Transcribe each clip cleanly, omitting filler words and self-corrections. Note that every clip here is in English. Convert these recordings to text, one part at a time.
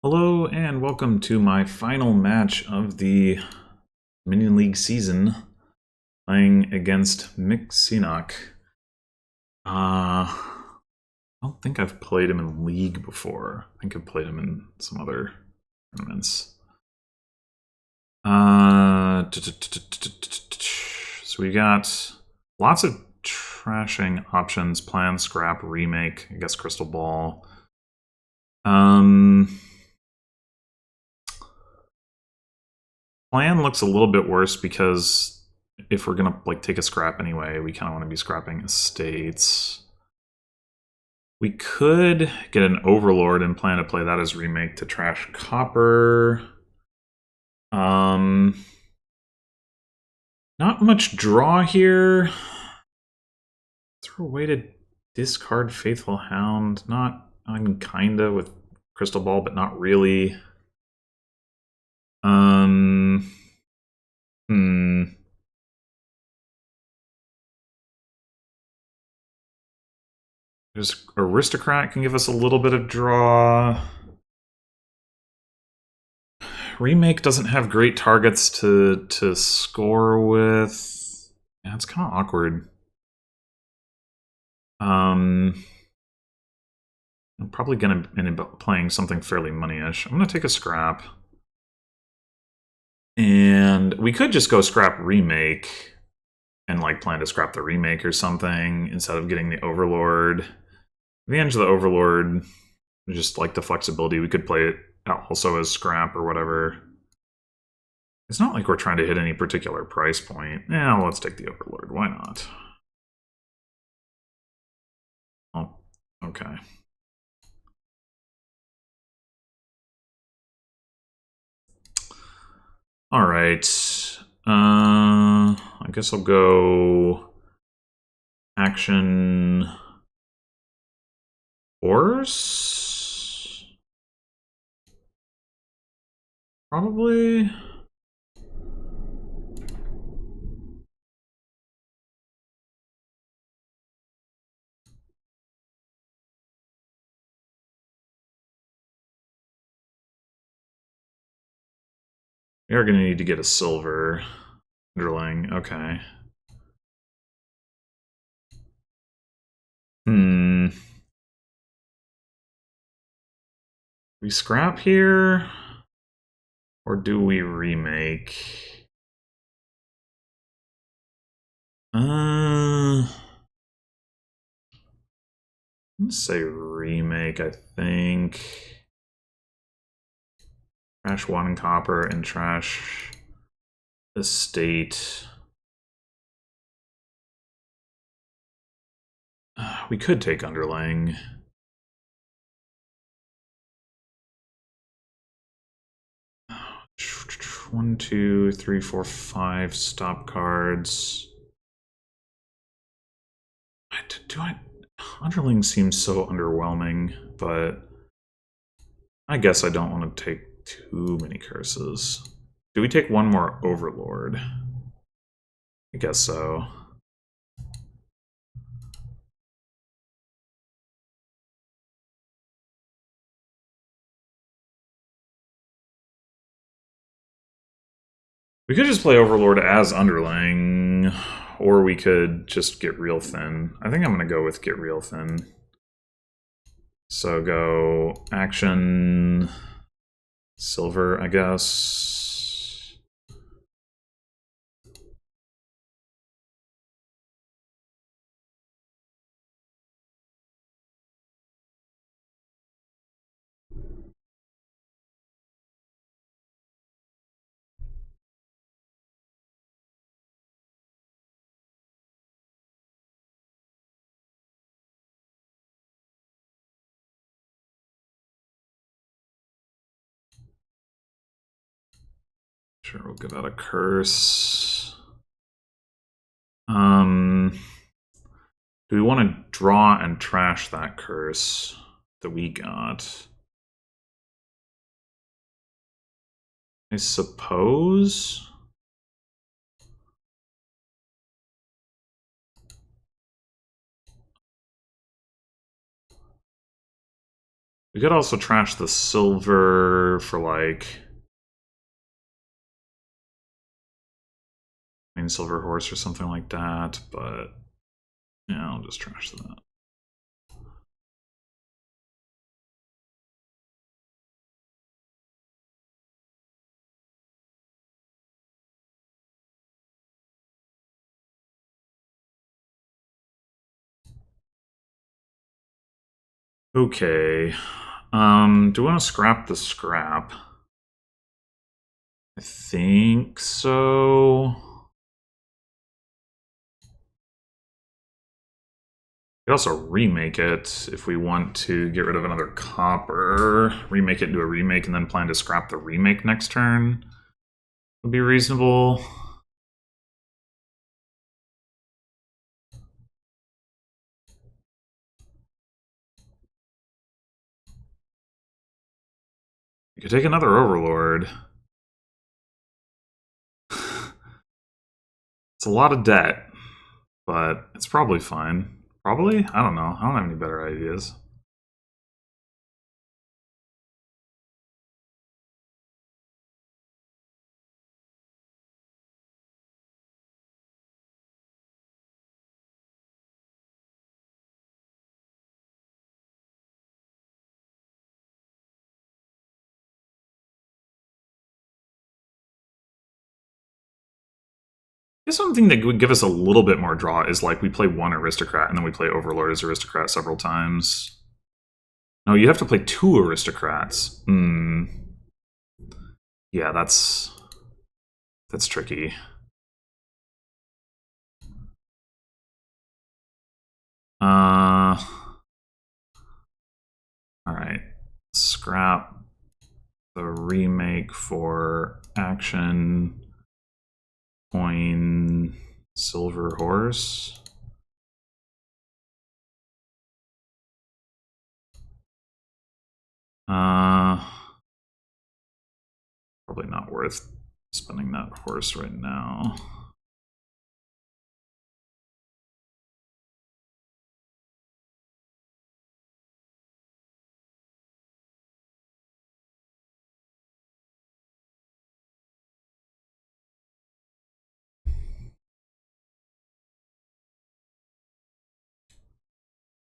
Hello and welcome to my final match of the Minion League season, playing against Qsenoch. I don't think I've played him in League before. I think I've played him in some other tournaments. So we got lots of trashing options: plan, scrap, remake, I guess crystal ball. Plan looks a little bit worse because if we're gonna take a scrap anyway, we kind of want to be scrapping estates. We could get an Overlord and plan to play that as remake to trash copper. Not much draw here. Is there a way to discard Faithful Hound? Not, I mean, kinda with Crystal Ball, but not really. There's Aristocrat can give us a little bit of draw. Remake doesn't have great targets to score with. Yeah, it's kind of awkward. I'm probably gonna end up playing something fairly money-ish. I'm gonna take a scrap. And we could just go scrap remake and plan to scrap the remake or something instead of getting the Overlord. The end of the Overlord, just like the flexibility, we could play it also as scrap or whatever. It's not like we're trying to hit any particular price point. Yeah, well, let's take the Overlord. Why not? Oh, okay. All right. I guess I'll go action horse. Probably. We are going to need to get a silver underling. Okay. We scrap here? Or do we remake? Let's say remake, I think. Trash 1 copper and trash estate. We could take underling. One, two, three, four, five stop cards. Underling seems so underwhelming, but I guess I don't want to take too many curses. Do we take one more Overlord? I guess so. We could just play Overlord as underling, or we could just get real thin. I think I'm going to go with get real thin. So go action silver, I guess. Sure, we'll give out a curse. Do we want to draw and trash that curse that we got? I suppose. We could also trash the silver for like silver horse or something like that, but yeah, I'll just trash that. Okay. Do I want to scrap the scrap? I think so. We could also remake it if we want to get rid of another copper. Remake it into a remake and then plan to scrap the remake next turn. Would be reasonable. You could take another Overlord. It's a lot of debt, but it's probably fine. Probably? I don't know. I don't have any better ideas. I guess one thing that would give us a little bit more draw is like we play one aristocrat and then we play Overlord as aristocrat several times. No, you have to play two aristocrats. Yeah, that's tricky. Alright. Scrap the remake for action coin silver horse. Probably not worth spending that horse right now.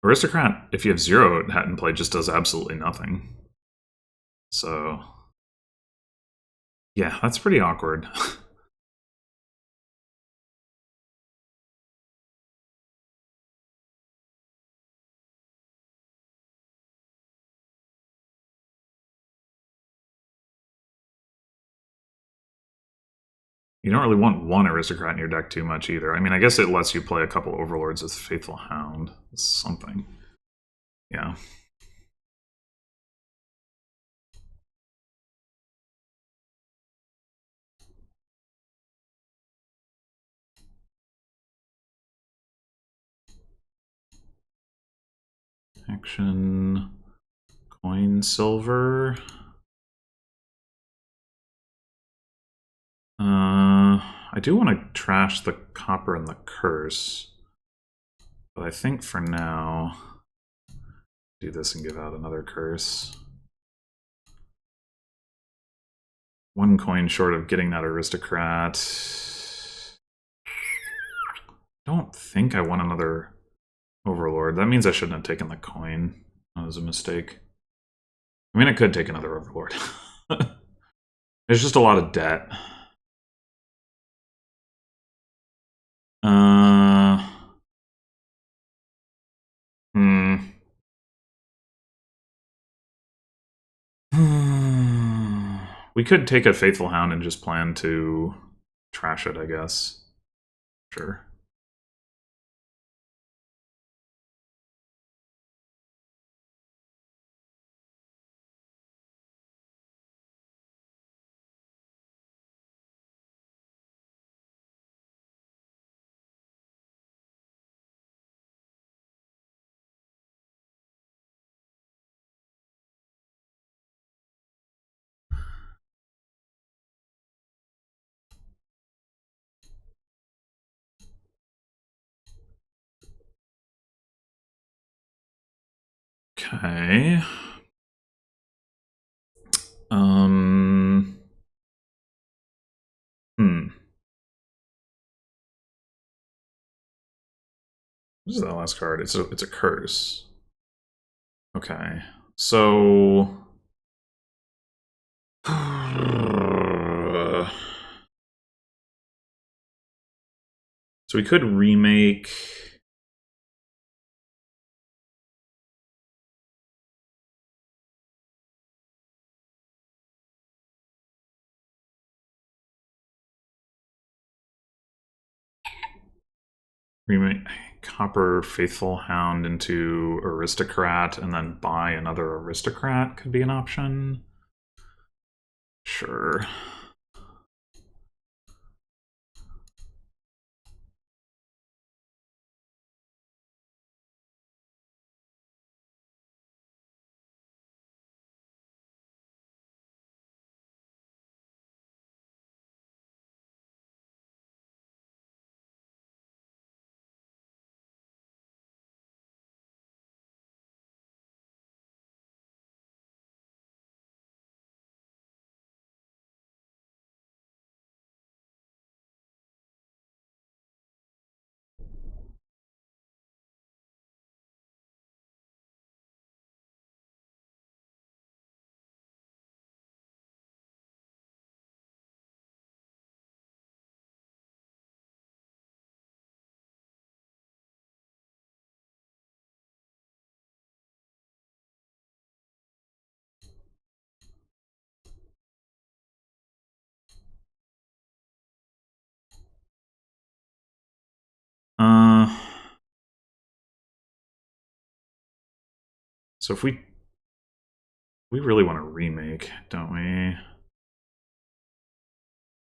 Aristocrat, if you have 0 hat in play, just does absolutely nothing. So, yeah, that's pretty awkward. You don't really want one aristocrat in your deck too much either. I mean, I guess it lets you play a couple overlords with Faithful Hound. It's something. Yeah. Action. Coin silver. I do want to trash the copper and the curse. But I think for now, do this and give out another curse. One coin short of getting that aristocrat. I don't think I want another overlord. That means I shouldn't have taken the coin. That was a mistake. I mean, I could take another overlord. There's just a lot of debt. We could take a Faithful Hound and just plan to trash it, I guess. Sure. Okay. Hmm. What is that last card? It's a curse. Okay. So so we could remake. Remake Copper Faithful Hound into Aristocrat and then buy another Aristocrat could be an option. Sure. Uh, so if we really want to remake, don't we?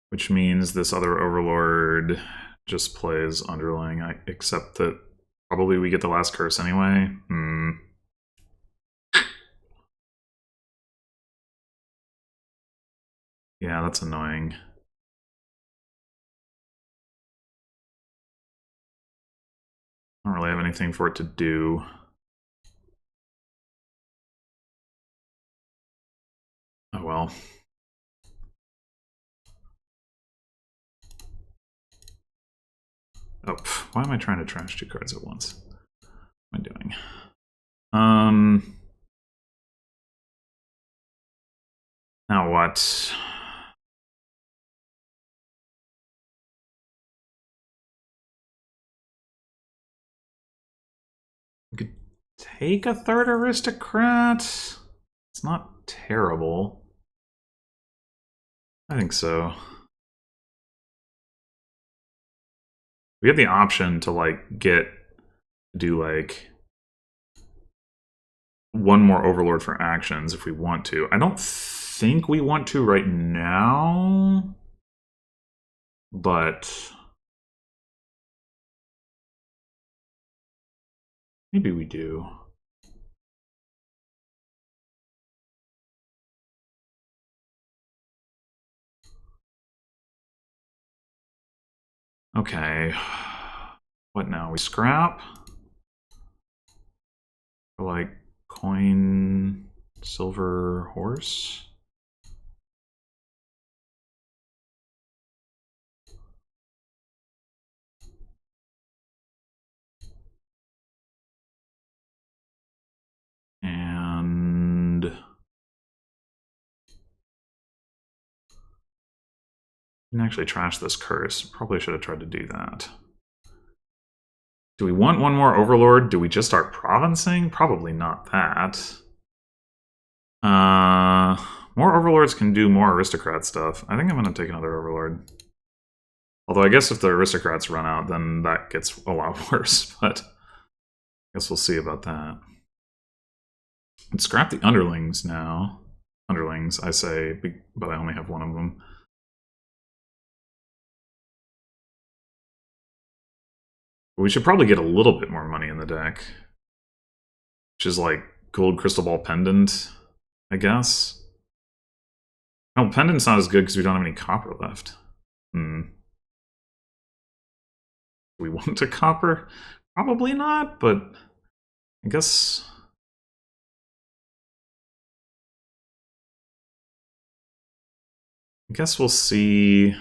Which means this other Overlord just plays Underling, except that probably we get the last curse anyway. Yeah, that's annoying. I don't really have anything for it to do. Oh well. Oh, why am I trying to trash 2 cards at once? What am I doing? Now what? We could take a 3rd Aristocrat. It's not terrible. I think so. We have the option to like do like one more Overlord for actions if we want to. I don't think we want to right now, but maybe we do. Okay. What now? We scrap? Or like coin, silver horse? And I can actually trash this curse. Probably should have tried to do that. Do we want one more Overlord? Do we just start provincing? Probably not that. More Overlords can do more Aristocrat stuff. I think I'm going to take another Overlord. Although I guess if the Aristocrats run out, then that gets a lot worse, but I guess we'll see about that. Let's scrap the Underlings now. Underlings, I say, but I only have one of them. We should probably get a little bit more money in the deck. Which is like Gold Crystal Ball Pendant, I guess. No, Pendant's not as good because we don't have any copper left. Do we want a copper? Probably not, but I guess I guess we'll see.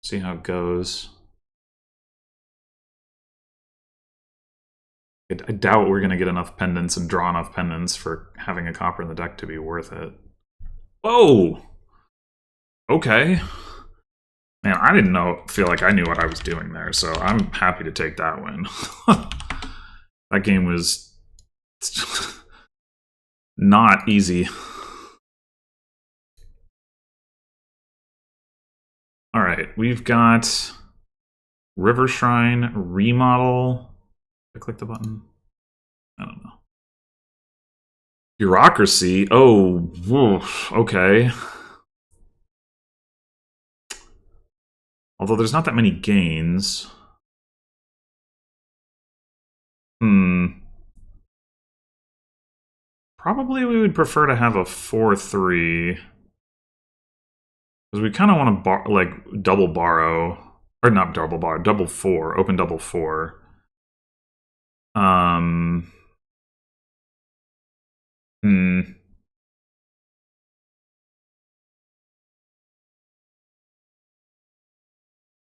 See how it goes. I doubt we're going to get enough pendants and draw enough pendants for having a copper in the deck to be worth it. Whoa! Okay. Man, I didn't feel like I knew what I was doing there, so I'm happy to take that win. That game was not easy. Alright, we've got River Shrine, Remodel. I click the button? I don't know. Bureaucracy? Oh, okay. Although there's not that many gains. Probably we would prefer to have a 4-3. Because we kind of want to double borrow. Or not double borrow, double 4. Open double 4.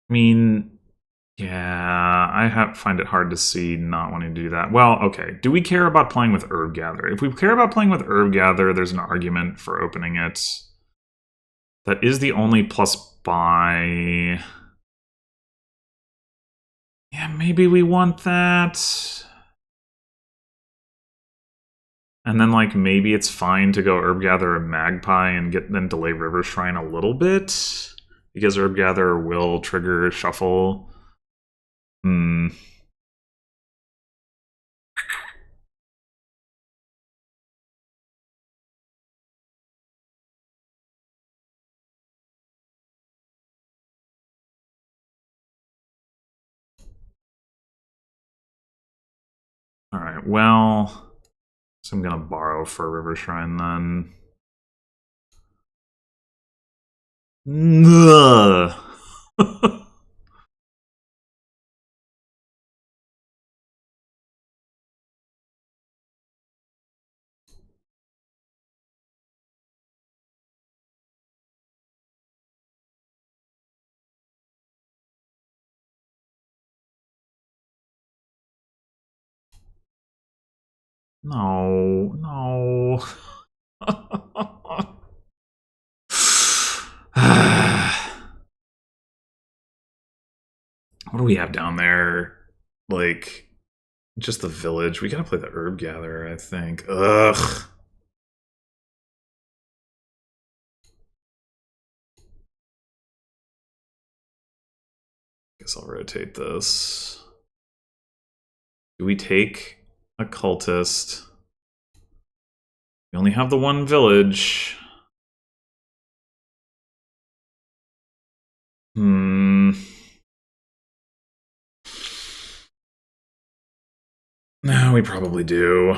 I mean, yeah, find it hard to see not wanting to do that. Well, okay. Do we care about playing with Herb Gather? If we care about playing with Herb Gather, there's an argument for opening it. That is the only plus buy. Yeah, maybe we want that. And then, like, maybe it's fine to go Herb Gather or Magpie and then delay River Shrine a little bit. Because Herb Gather will trigger Shuffle. Alright, well, so I'm gonna borrow for River Shrine then. No, no. What do we have down there? Like, just the village. We gotta play the Herb Gatherer, I think. Ugh. Guess I'll rotate this. Do we take a cultist? We only have the one village. No, we probably do.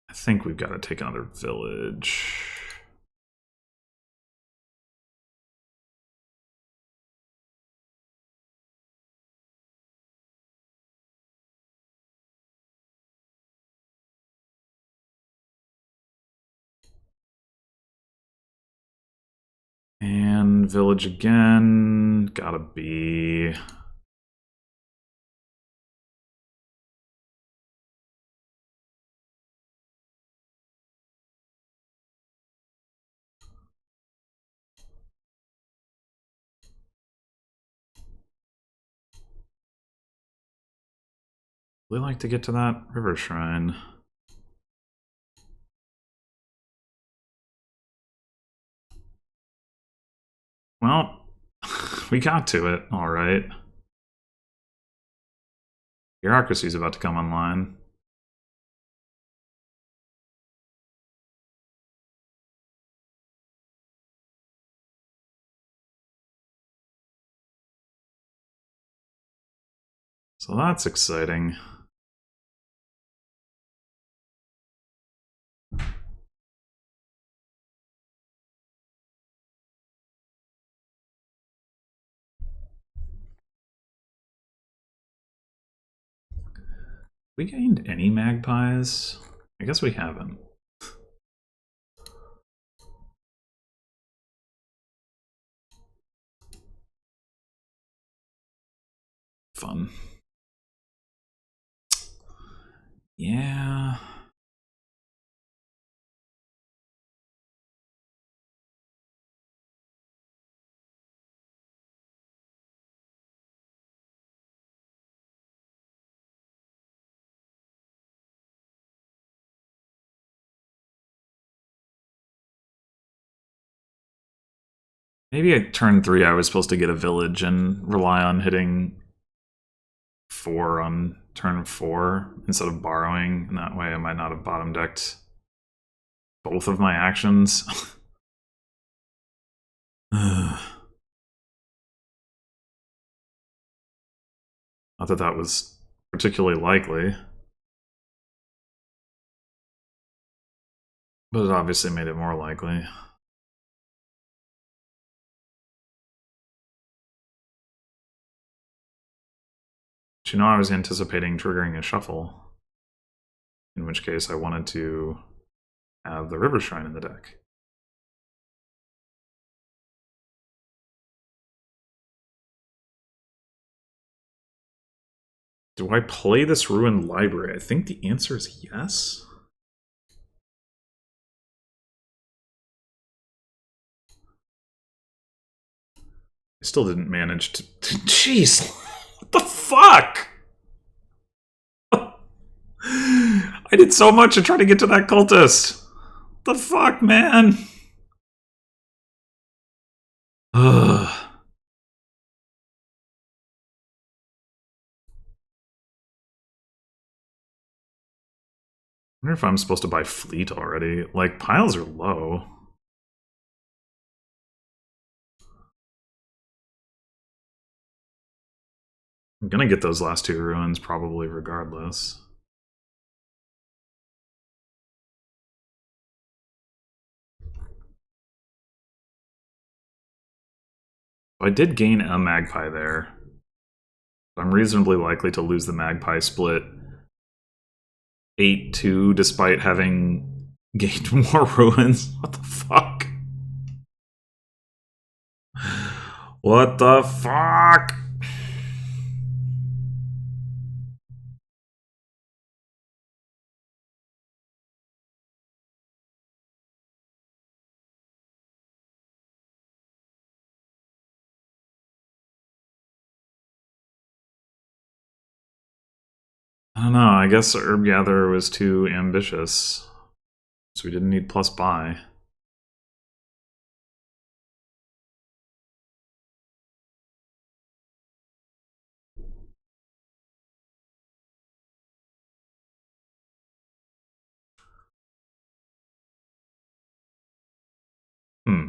I think we've got to take another village. And village again. Gotta be... Really like to get to that river shrine. Well, we got to it, alright. Bureaucracy is about to come online. So that's exciting. We gained any magpies? I guess we haven't. Fun. Yeah. Maybe at turn 3 I was supposed to get a village and rely on hitting 4 on turn 4 instead of borrowing, and that way I might not have bottom decked both of my actions. Not that that was particularly likely, but it obviously made it more likely. But you know, I was anticipating triggering a shuffle, in which case I wanted to have the River Shrine in the deck. Do I play this Ruined Library? I think the answer is yes. I still didn't manage to... Jeez! What the fuck? I did so much to try to get to that cultist. What the fuck, man? Ugh. I wonder if I'm supposed to buy fleet already. Like, piles are low. I'm gonna get those last 2 ruins probably regardless. I did gain a magpie there. I'm reasonably likely to lose the magpie split 8-2 despite having gained more ruins. What the fuck? What the fuck? I don't know, I guess Herb Gatherer was too ambitious. So we didn't need plus buy. Hmm.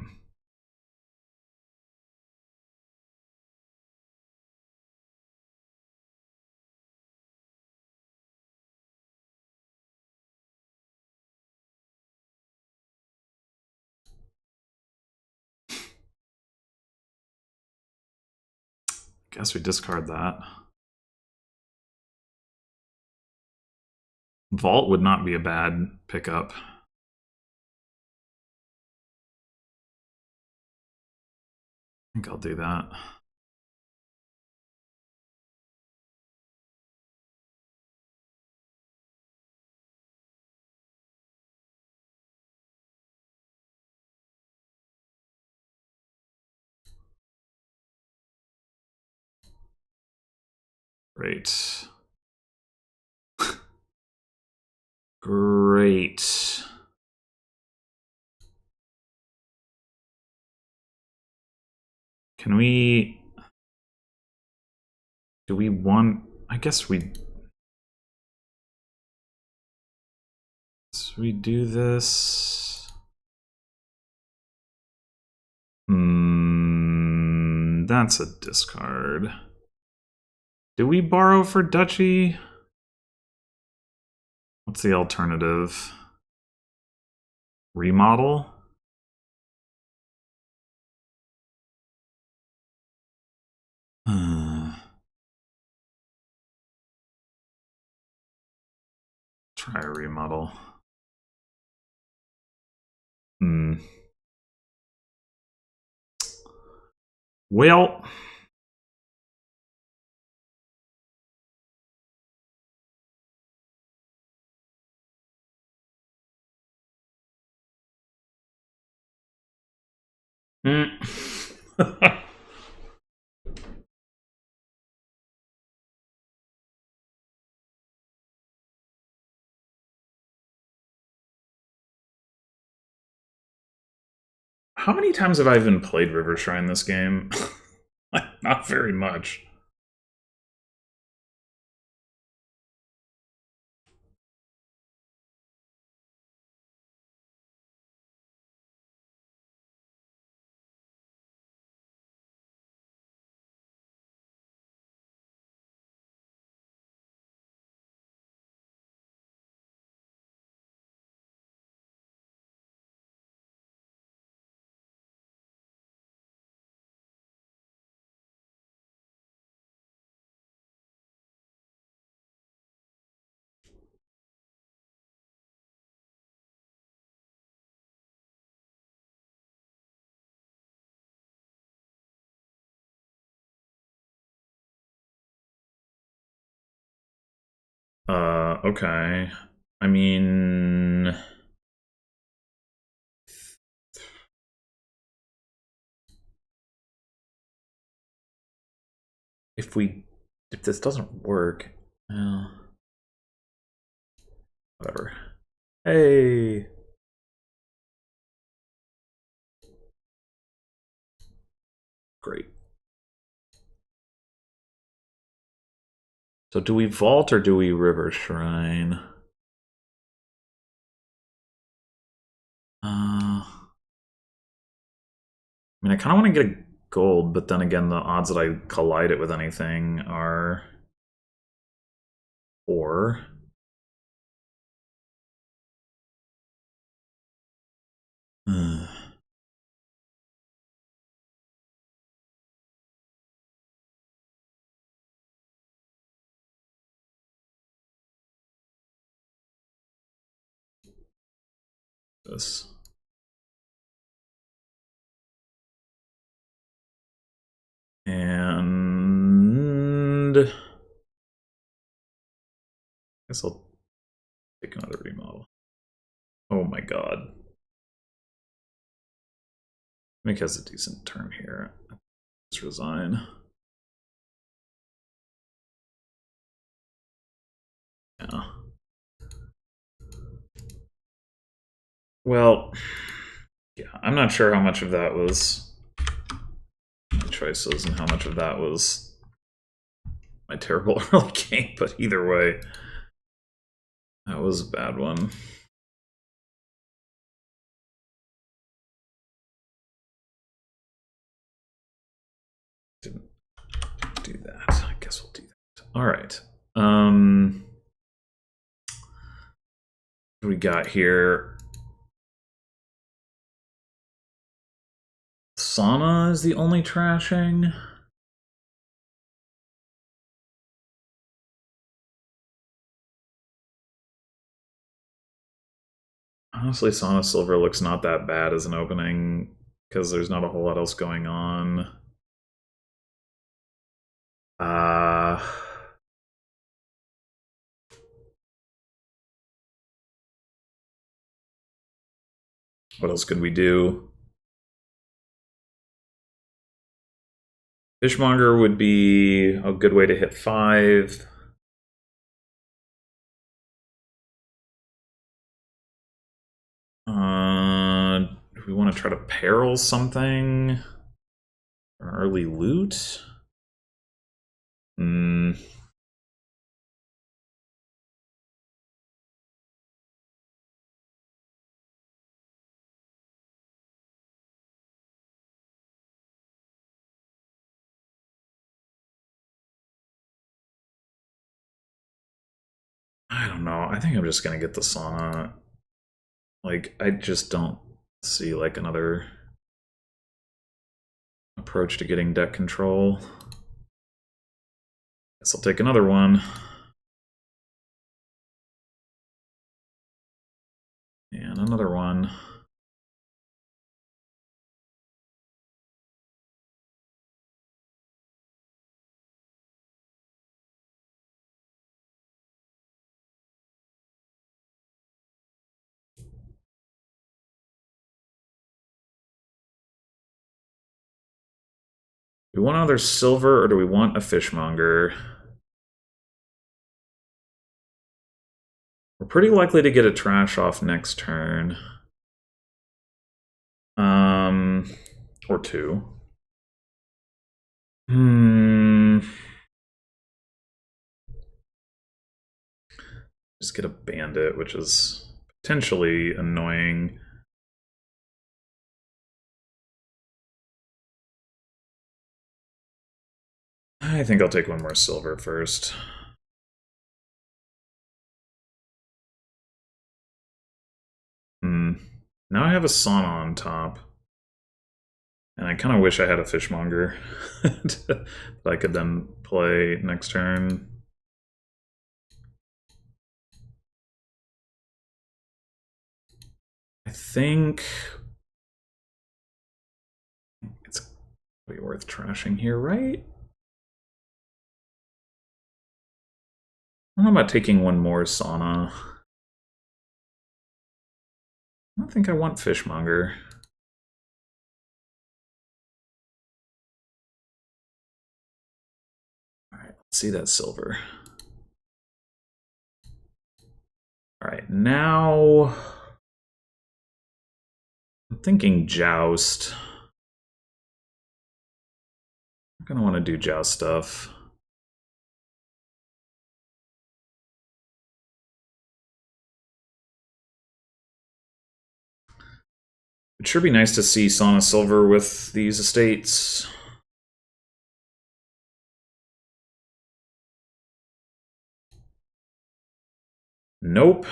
Guess we discard that. Vault would not be a bad pickup. I think I'll do that. Great. Great. Can we... Do we want... I guess we... So we do this... That's a discard. Do we borrow for Duchy? What's the alternative? Remodel? Try a remodel. Hmm. Well, how many times have I even played River Shrine this game? Not very much. Okay. I mean, if this doesn't work, well, whatever. Hey. Great. So do we vault or do we River Shrine? I mean, I kind of want to get a gold, but then again, the odds that I collide it with anything are 4. This. And I guess I'll take another remodel. Oh my god. Mick has a decent turn here. Let's resign. Yeah. Well, yeah, I'm not sure how much of that was my choices and how much of that was my terrible early game, but either way, that was a bad one. Didn't do that. I guess we'll do that. All right. What we got here? Sauna is the only trashing. Honestly, Sauna Silver looks not that bad as an opening because there's not a whole lot else going on. What else could we do? Fishmonger would be a good way to hit 5. Do we want to try to peril something? Or early loot? I don't know. I think I'm just gonna get the sauna. Like, I just don't see like another approach to getting deck control. Guess I'll take another one. another one. Do we want another silver or do we want a fishmonger? We're pretty likely to get a trash off next turn. Or two. Just get a bandit, which is potentially annoying. I think I'll take one more silver first. Now I have a sauna on top. And I kind of wish I had a fishmonger that I could then play next turn. I think it's be worth trashing here, right? I don't know about taking one more sauna. I don't think I want fishmonger. Alright, let's see that silver. Alright, now I'm thinking joust. I'm gonna want to do joust stuff. It'd sure be nice to see sauna silver with these estates. Nope.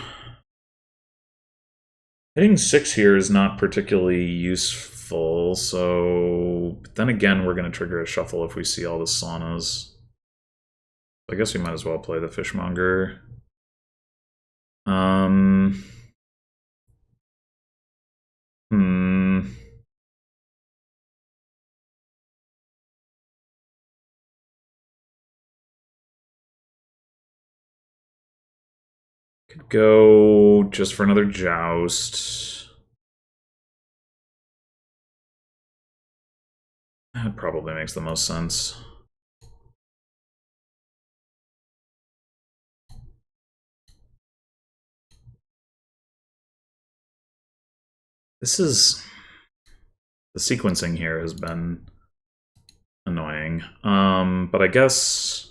Hitting 6 here is not particularly useful, so... But then again, we're going to trigger a shuffle if we see all the saunas. I guess we might as well play the fishmonger. Could go just for another joust. That probably makes the most sense. This is... The sequencing here has been annoying. But I guess...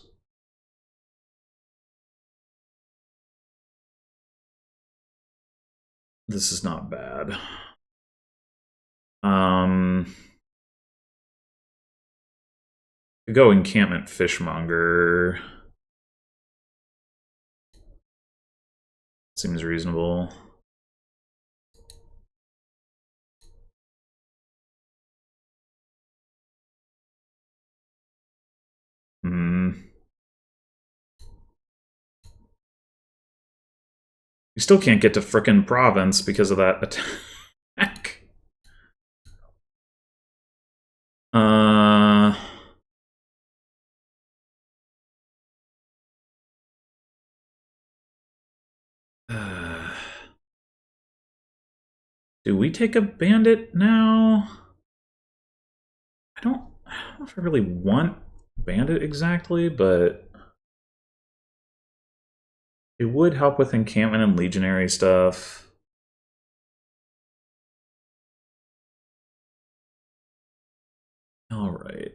This is not bad. Go encampment fishmonger. Seems reasonable. We still can't get to frickin' province because of that attack. Do we take a bandit now? I don't know if I really want bandit exactly, but it would help with encampment and legionary stuff. All right.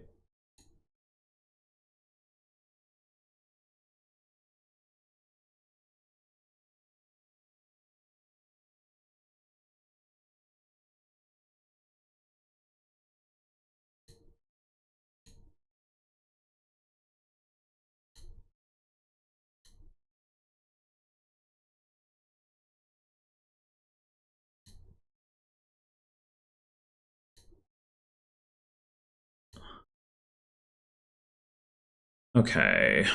Okay.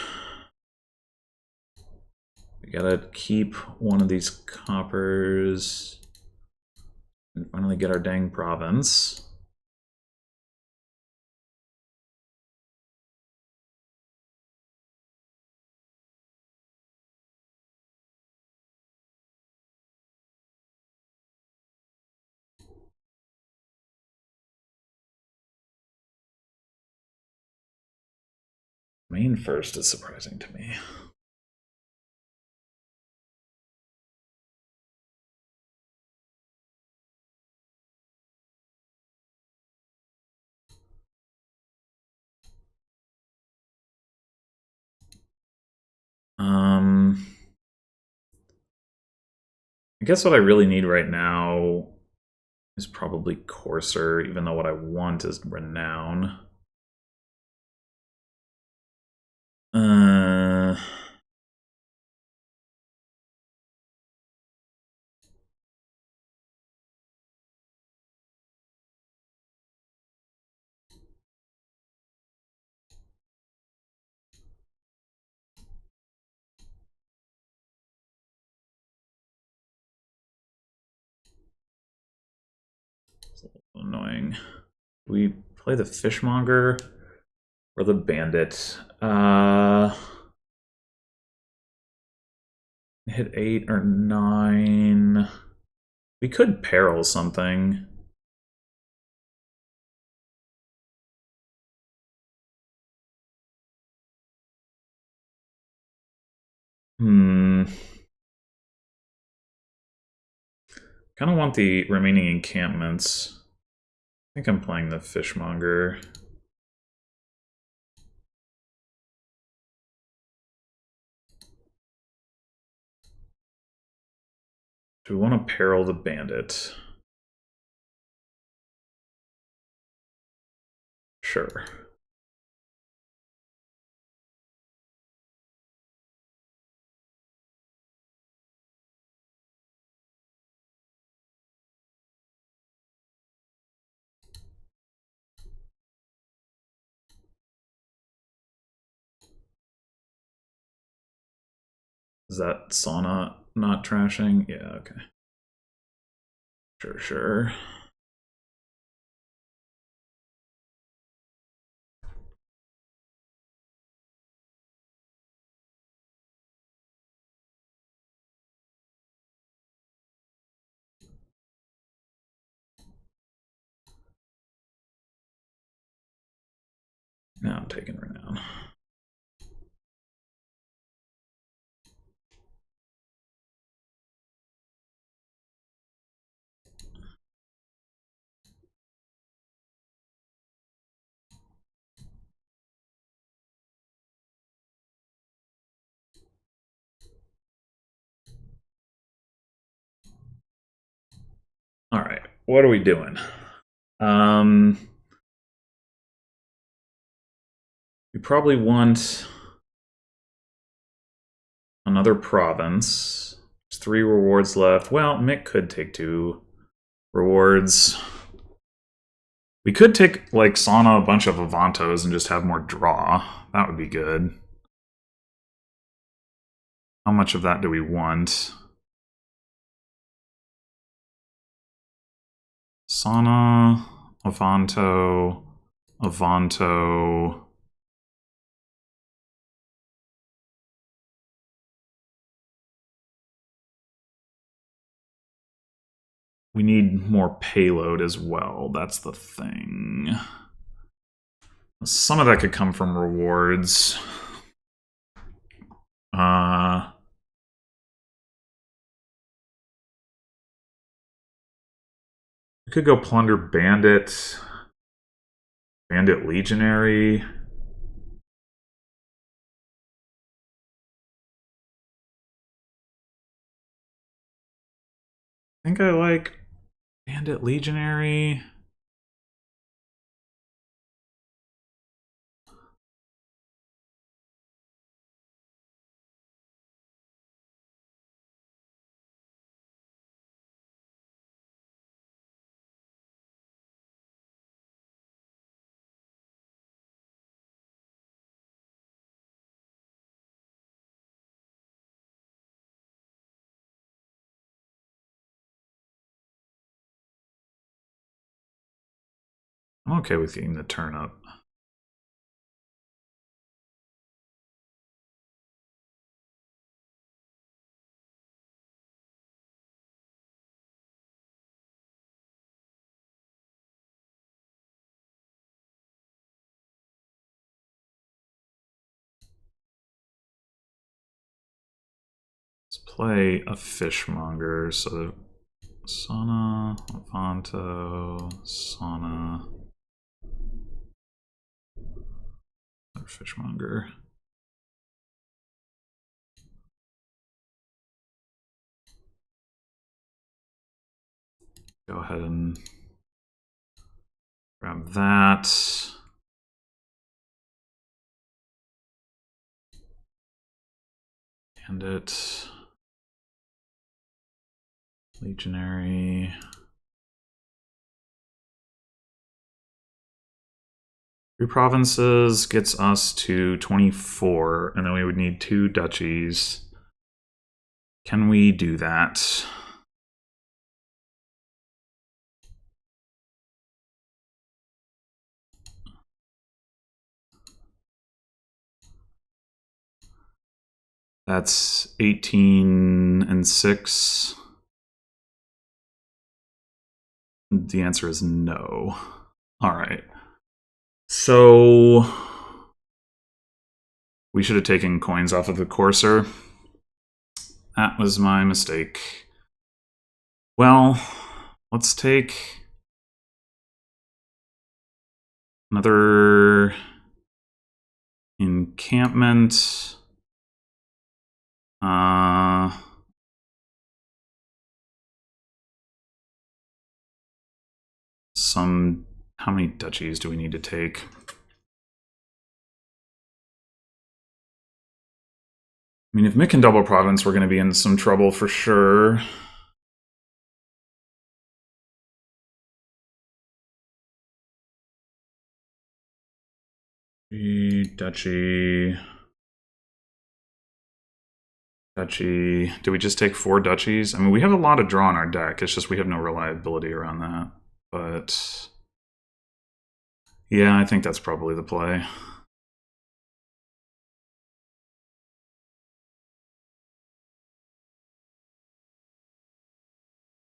We gotta keep one of these coppers. And finally get our dang province. Main first is surprising to me. I guess what I really need right now is probably Courser, even though what I want is Renown. It's a little annoying. Do we play the Fishmonger or the Bandit? Hit 8 or 9. We could peril something. Kind of want the remaining encampments. I think I'm playing the Fishmonger. Do we want to peril the Bandit? Sure. Is that Sauna not trashing? Yeah, okay. Sure. Now I'm taking Renown. All right, what are we doing? We probably want another province. There's 3 rewards left. Well, Mick could take 2 rewards. We could take, like, Sauna a bunch of Avantos and just have more draw. That would be good. How much of that do we want? Sauna, Avanto, Avanto. We need more payload as well. That's the thing. Some of that could come from rewards. We could go plunder Bandit. Bandit Legionary. I think I like Bandit Legionary. I'm okay with getting the turn up. Let's play a fishmonger. So Saunavanto, Sauna, or fishmonger. Go ahead and grab that. And it. Legionary. Three provinces gets us to 24, and then we would need 2 duchies. Can we do that? That's 18 and 6. The answer is no. All right. So we should have taken coins off of the courser. That was my mistake. Well, let's take another encampment. How many duchies do we need to take? I mean, if Mick can double province, we're going to be in some trouble for sure. Duchy. Duchy. Do we just take 4 duchies? I mean, we have a lot of draw in our deck. It's just we have no reliability around that. But yeah, I think that's probably the play.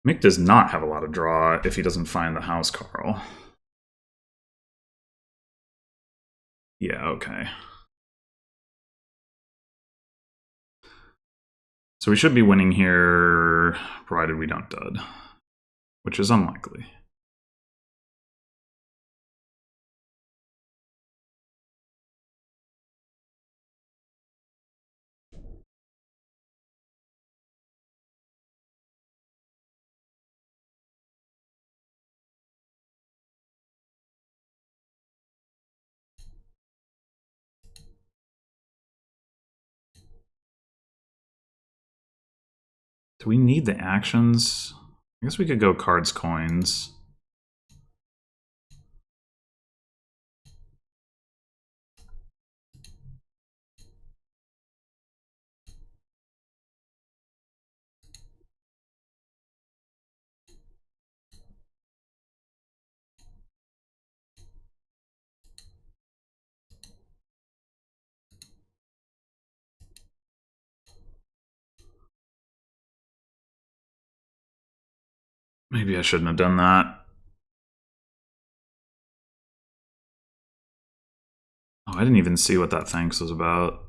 Mick does not have a lot of draw if he doesn't find the house Carl. Yeah, okay. So we should be winning here, provided we don't dud, which is unlikely. Do we need the actions? I guess we could go cards, coins. Maybe I shouldn't have done that. Oh, I didn't even see what that thanks was about.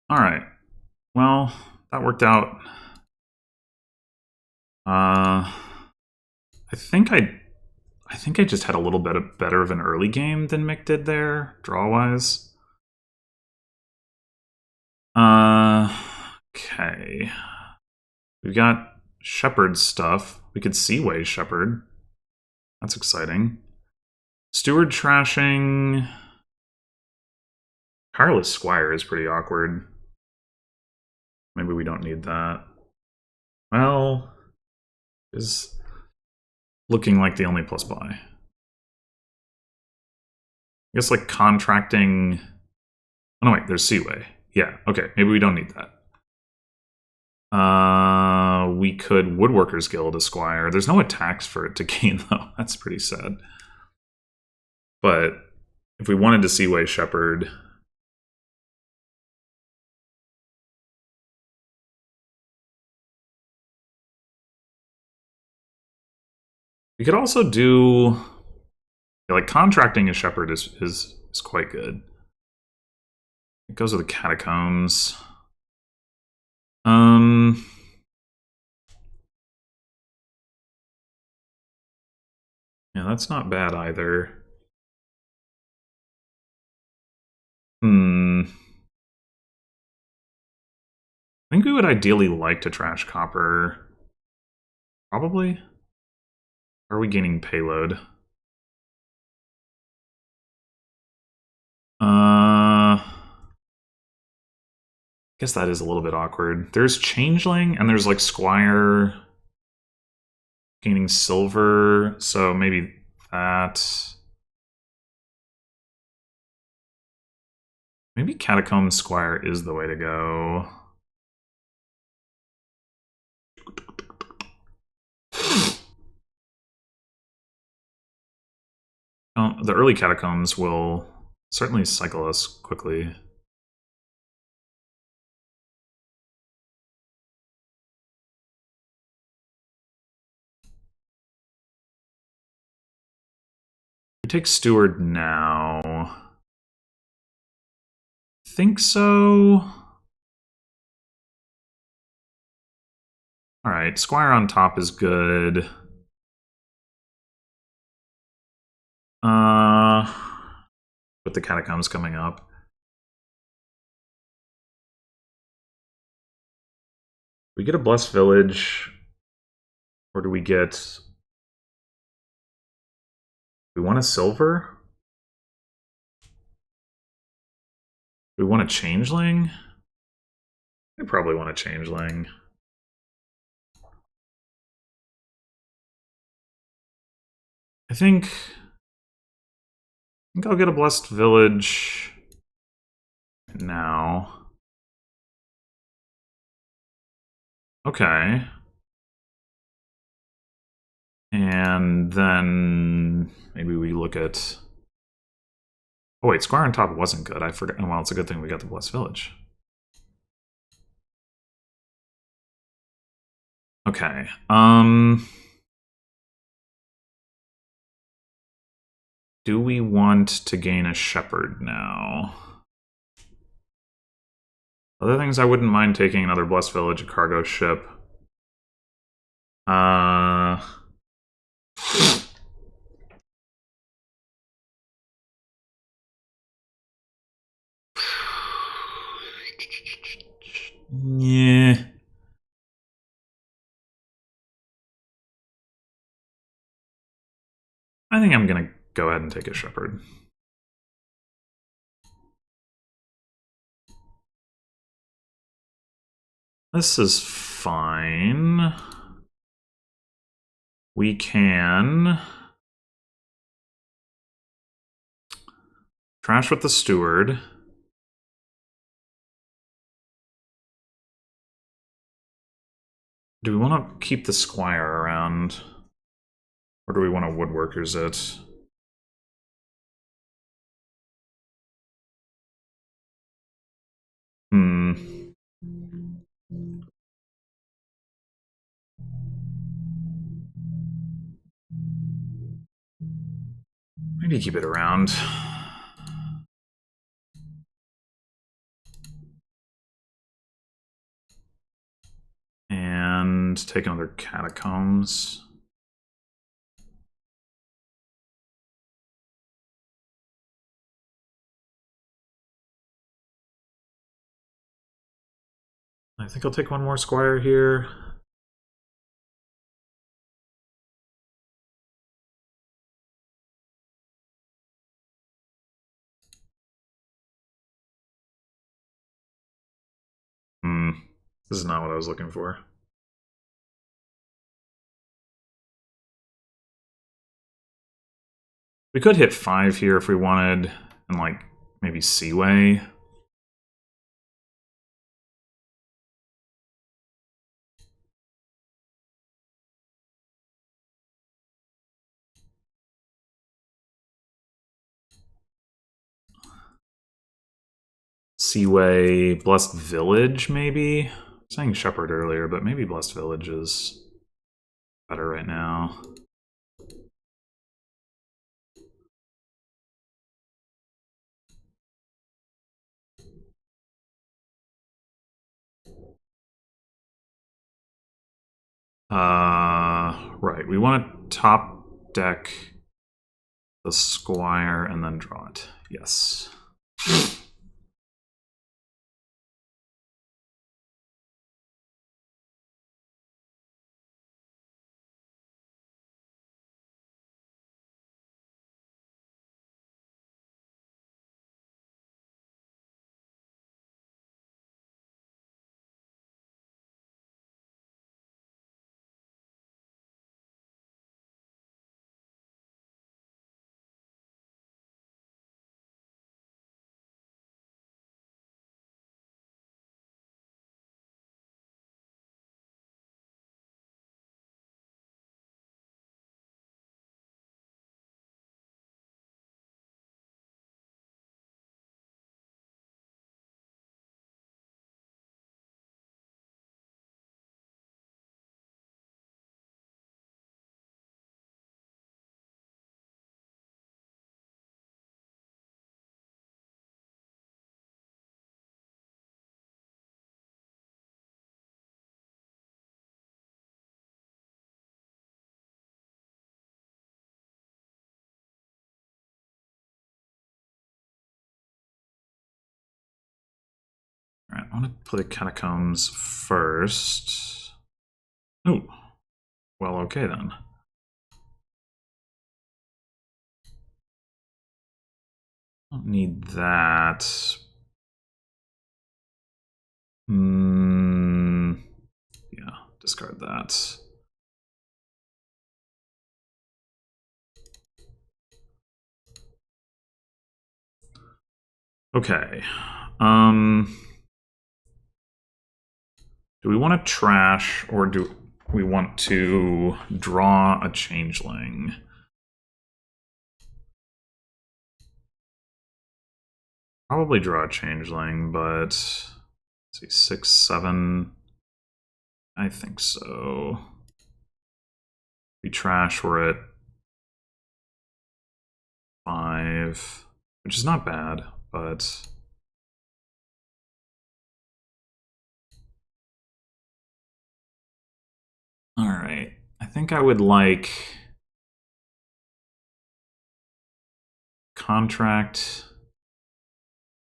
All right. Well, that worked out. I think I just had a little bit better of an early game than Mick did there, draw-wise. Okay. We've got shepherd stuff. We could Seaway shepherd. That's exciting. Steward trashing. Tireless Squire is pretty awkward. Maybe we don't need that. Well, is looking like the only plus buy. I guess like contracting. Oh no, wait, there's Seaway. Yeah, okay, maybe we don't need that. We could Woodworkers Guild Esquire. There's no attacks for it to gain though. That's pretty sad. But if we wanted to Seaway Shepherd, we could also do like contracting a shepherd is quite good. It goes with the catacombs. Yeah, that's not bad either. I think we would ideally like to trash copper. Probably. Are we gaining payload? I guess that is a little bit awkward. There's Changeling, and there's like Squire gaining silver, so maybe that. Maybe Catacomb Squire is the way to go. Oh, the early Catacombs will certainly cycle us quickly. We take Steward now. Think so. Alright, Squire on top is good. With the Catacombs coming up. We get a Blessed Village. Or do we get... We want a silver? We want a Changeling? We probably want a Changeling. I think I'll get a Blessed Village now. Okay. And then maybe we look at... Oh wait, Squire on top wasn't good. I forgot. Well, it's a good thing we got the Blessed Village. Okay. Do we want to gain a Shepherd now? Other things I wouldn't mind taking another Blessed Village, a cargo ship. Yeah. I think I'm gonna go ahead and take a Shepherd. This is fine. We can trash with the Steward. Do we want to keep the Squire around? Or do we want to Woodworkers it? Maybe keep it around. And take another Catacombs. I think I'll take one more Squire here. This is not what I was looking for. We could hit 5 here if we wanted, and like maybe Seaway. Seaway, Blessed Village, maybe? I was saying Shepherd earlier, but maybe Blessed Village is better right now. Right. We want to top deck the Squire and then draw it. Yes. Alright, I want to play Catacombs first. Oh. Well, okay then. Don't need that. Yeah, discard that. Okay. Do we want to trash or do we want to draw a changeling? Probably draw a changeling, but let's see, 6, 7. I think so. We trash, we're at 5, which is not bad, but all right. I think I would like contract.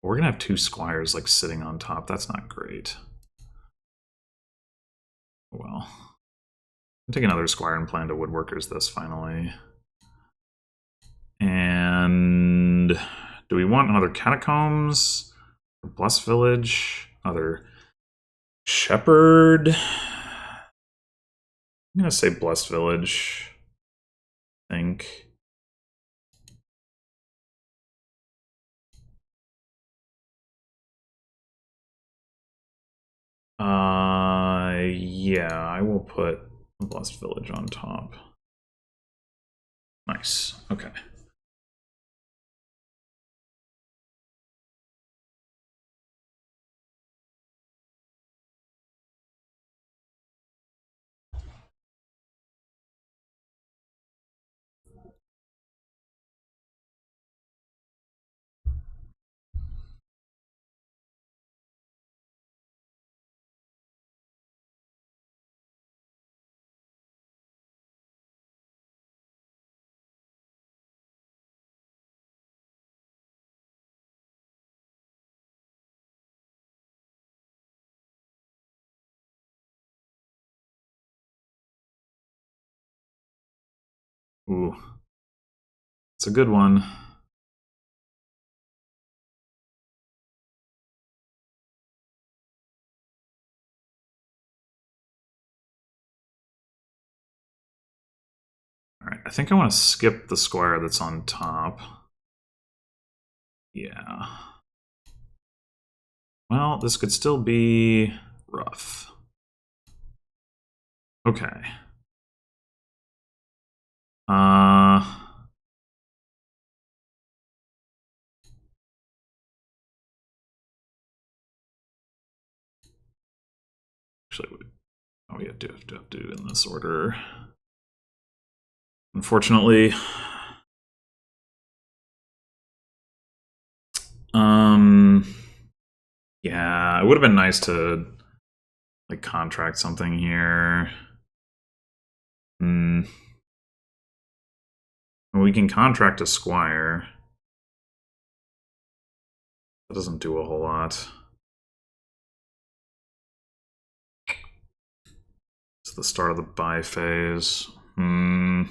We're gonna have 2 squires like sitting on top. That's not great. Well, I'll take another squire and plan to woodworkers this finally. And do we want another catacombs? Blessed Village? Other Shepherd? I'm gonna say Blessed Village. I think. Yeah, I will put Blessed Village on top. Nice. Okay. Ooh. It's a good one. I think I want to skip the squire that's on top. Yeah. Well, this could still be rough. Okay. Actually, we have to do it in this order. Unfortunately. Yeah, it would have been nice to like contract something here. We can contract a squire. That doesn't do a whole lot. It's the start of the buy phase. Maybe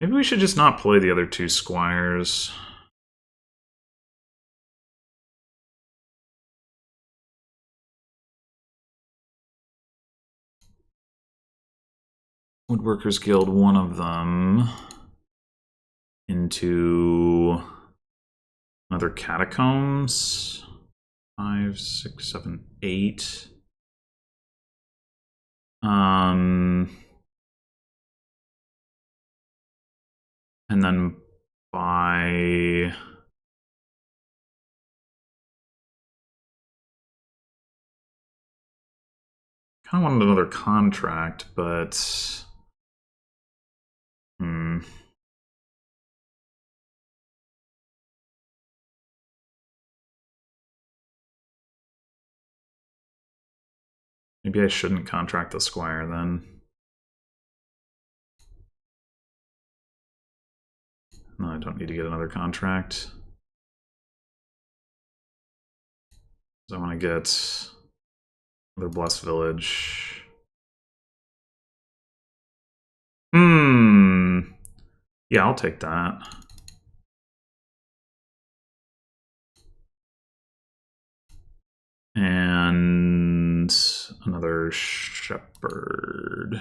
we should just not play the other two squires. Woodworkers Guild, one of them, into another catacombs. 5, 6, 7, 8. And then buy. Kind of wanted another contract, but maybe I shouldn't contract the squire then. No, I don't need to get another contract. I want to get another blessed village. Yeah, I'll take that. And another shepherd.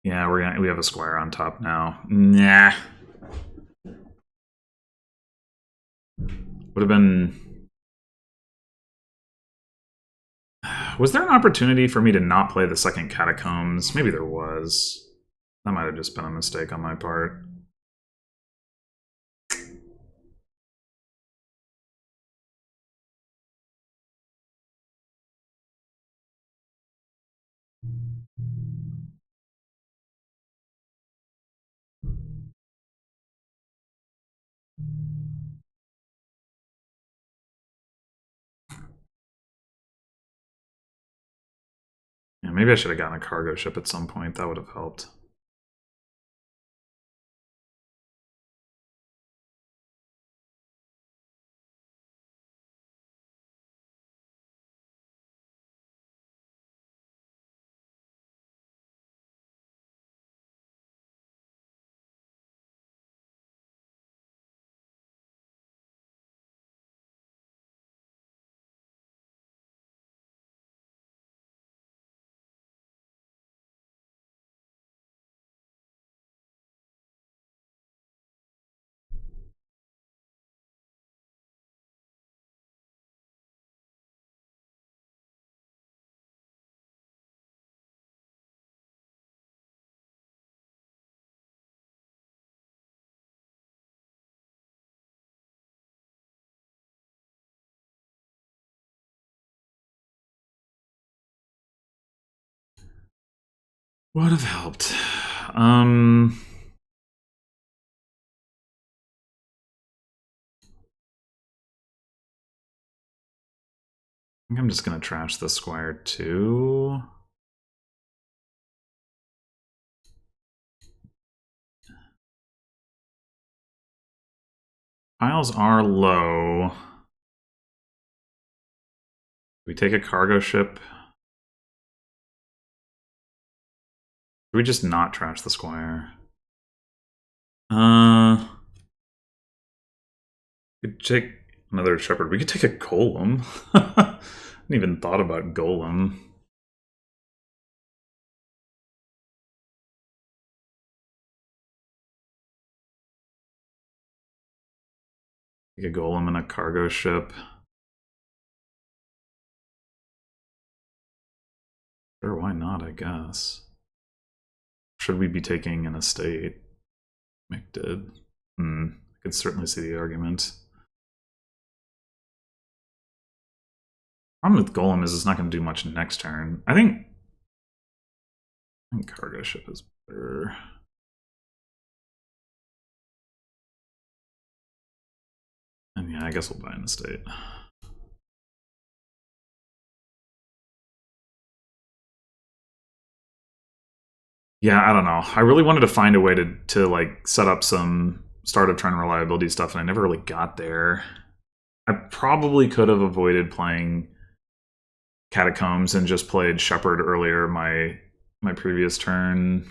Yeah, we have a squire on top now. Nah. Would have been. Was there an opportunity for me to not play the second catacombs? Maybe there was. That might have just been a mistake on my part. Yeah, maybe I should have gotten a cargo ship at some point. That would have helped. Would have helped. I think I'm just gonna trash the squire too. Piles are low. We take a cargo ship. Do we just not trash the squire? We take Another shepherd. We could take a golem. I hadn't even thought about golem. Take a golem and a cargo ship. Sure, why not, I guess. Should we be taking an estate? Mick did. I could certainly see the argument. Problem with golem is it's not going to do much next turn. I think cargo ship is better. And yeah, I guess we'll buy an estate. Yeah, I don't know. I really wanted to find a way to like set up some start of turn reliability stuff, and I never really got there. I probably could have avoided playing Catacombs and just played Shepherd earlier my previous turn.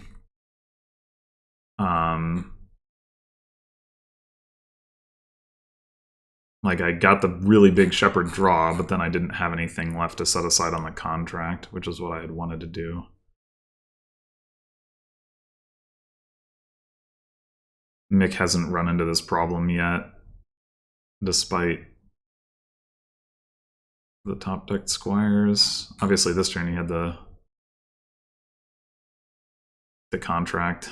Like I got the really big Shepherd draw, but then I didn't have anything left to set aside on the contract, which is what I had wanted to do. Mick hasn't run into this problem yet, despite the top decked squires. Obviously, this turn he had the contract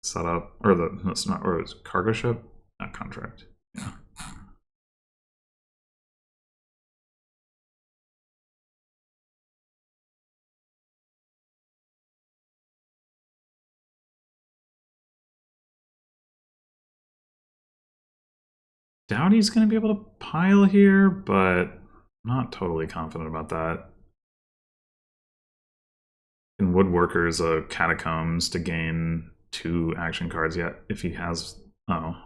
set up, or it's not, or it's cargo ship, not contract. Yeah. Doubt he's going to be able to pile here, but I'm not totally confident about that. In Woodworker's a Catacombs to gain 2 action cards yet, if he has... Oh,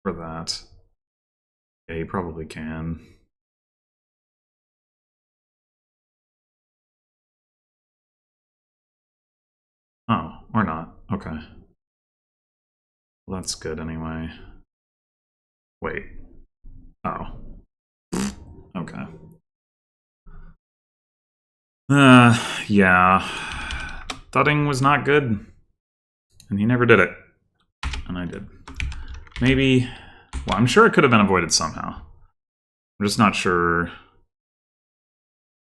for that. Yeah, he probably can. Oh, or not. Okay. Well, that's good anyway. Wait. Oh. Okay. Yeah. Thudding was not good. And he never did it. And I did. Maybe... Well, I'm sure it could have been avoided somehow. I'm just not sure...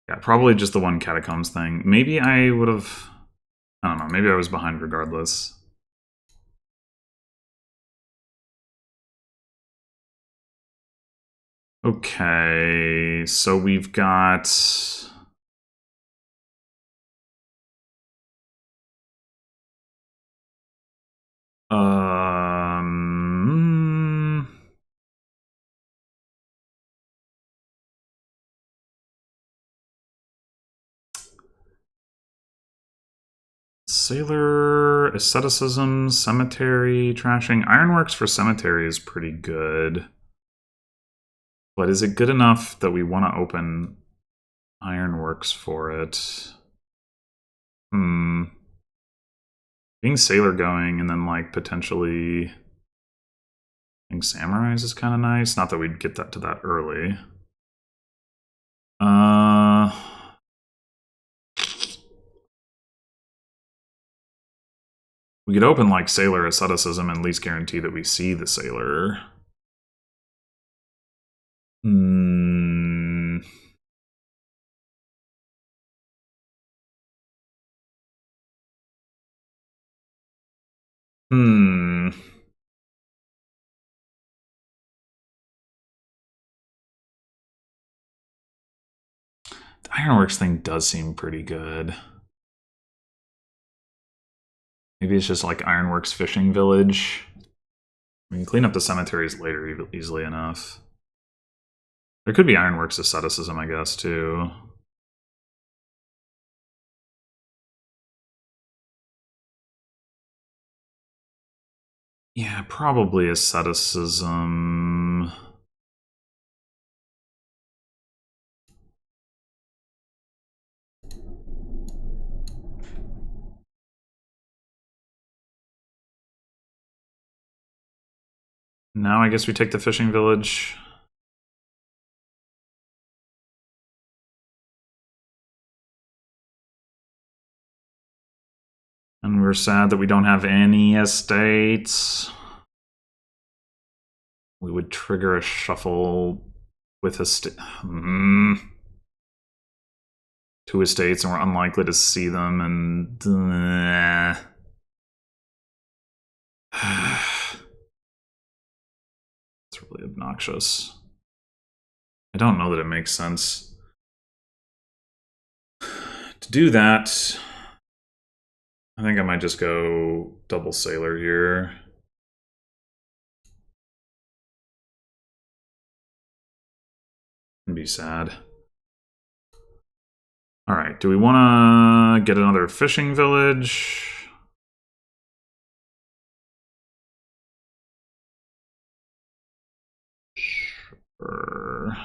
Yeah, probably just the one Catacombs thing. Maybe I would have... I don't know, maybe I was behind regardless. Okay, so we've got... Sailor, Asceticism, Cemetery, Trashing. Ironworks for Cemetery is pretty good. But is it good enough that we want to open Ironworks for it? Being Sailor going and then, like, potentially... Being Samurais is kind of nice. Not that we'd get that to that early. We could open, like, Sailor Asceticism and at least guarantee that we see the Sailor. The Ironworks thing does seem pretty good. Maybe it's just like Ironworks Fishing Village. We can clean up the cemeteries later easily enough. There could be Ironworks Asceticism, I guess, too. Yeah, probably Asceticism. Now I guess we take the Fishing Village. we're sad that we don't have any estates. We would trigger a shuffle with two estates, and we're unlikely to see them, and it's really obnoxious. I don't know that it makes sense to do that. I think I might just go double sailor here. And be sad. Alright, do we want to get another fishing village? Sure.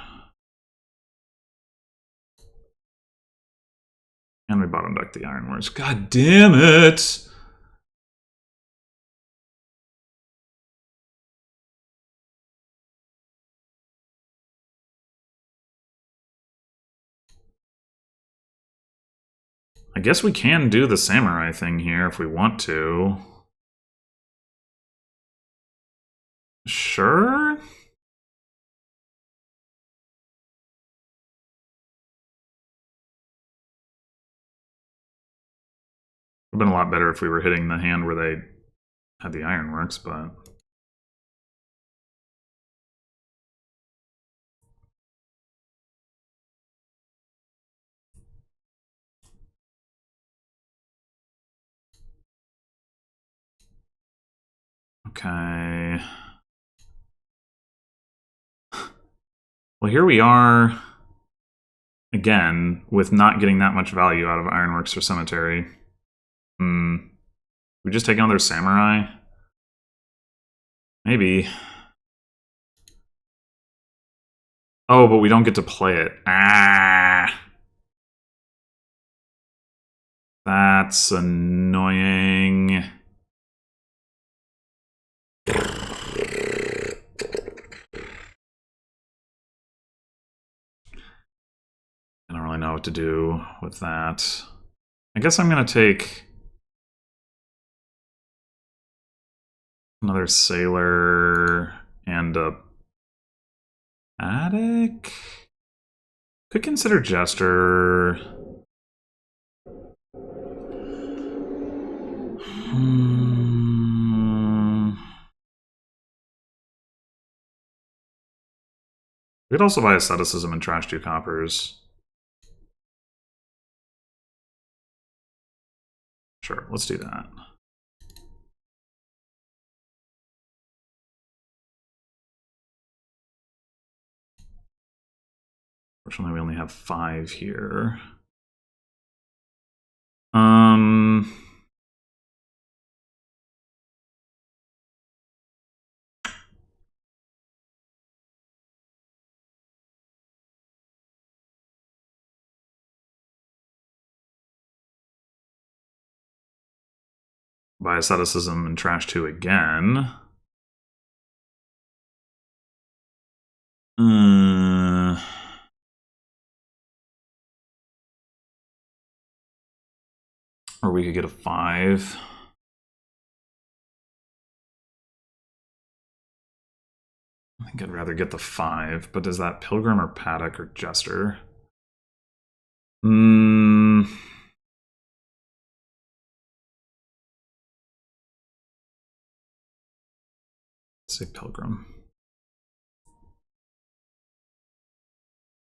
And we bottom deck the Ironworks. God damn it! I guess we can do the samurai thing here if we want to. Sure? Would have been a lot better if we were hitting the hand where they had the Ironworks, but... Okay. Well, here we are, again, with not getting that much value out of Ironworks or Cemetery. We just take another Samurai? Maybe. Oh, but we don't get to play it. Ah! That's annoying. I don't really know what to do with that. I guess I'm going to take another sailor and a attic. Could consider Jester. We could also buy Asceticism and trash 2 coppers. Sure, let's do that. Fortunately, we only have 5 here. Buy Asceticism and trash 2 again. Or we could get a 5. I think I'd rather get the 5, but is that Pilgrim or Paddock or Jester? Let's say Pilgrim.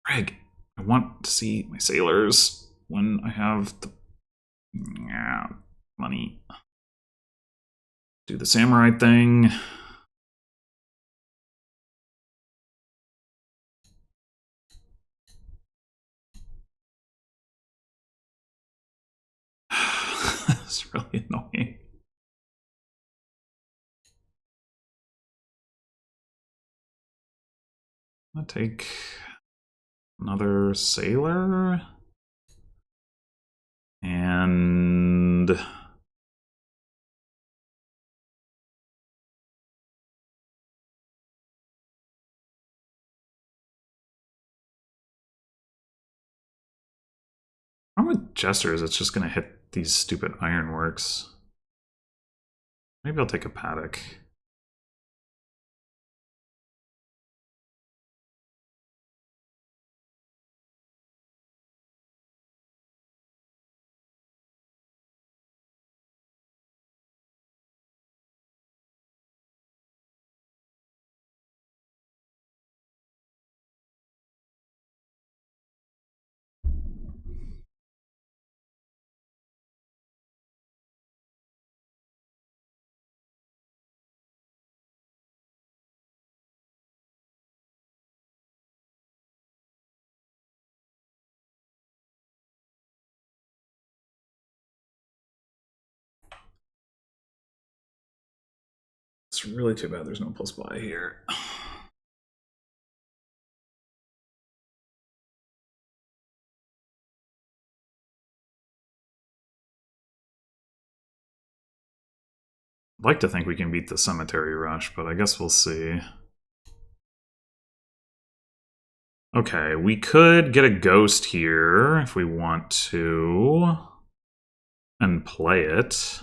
Greg, I want to see my sailors when I have the money. Do the samurai thing. That's really annoying. I'll take another sailor. And problem with Jester is it's just going to hit these stupid Ironworks. Maybe I'll take a paddock. It's really too bad there's no plus buy here. I'd like to think we can beat the Cemetery Rush, but I guess we'll see. Okay, we could get a ghost here if we want to. And play it.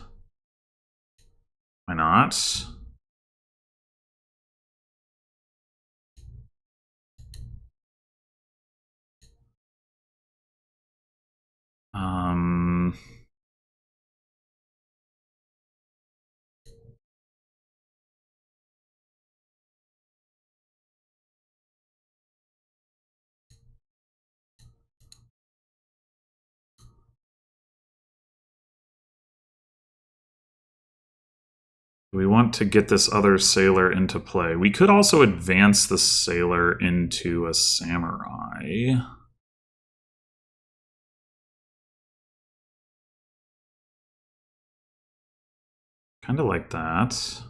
Why not? We want to get this other sailor into play. We could also advance the sailor into a samurai. Kind of like that.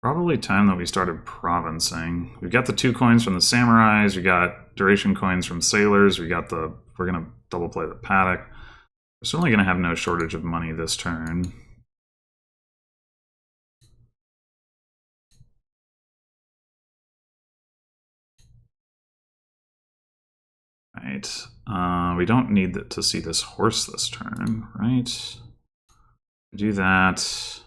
Probably time that we started provincing. We got the 2 coins from the samurais. We got duration coins from sailors. We got the. We're gonna double play the paddock. We're certainly gonna have no shortage of money this turn. Right. We don't need to see this horse this turn, right? Do that.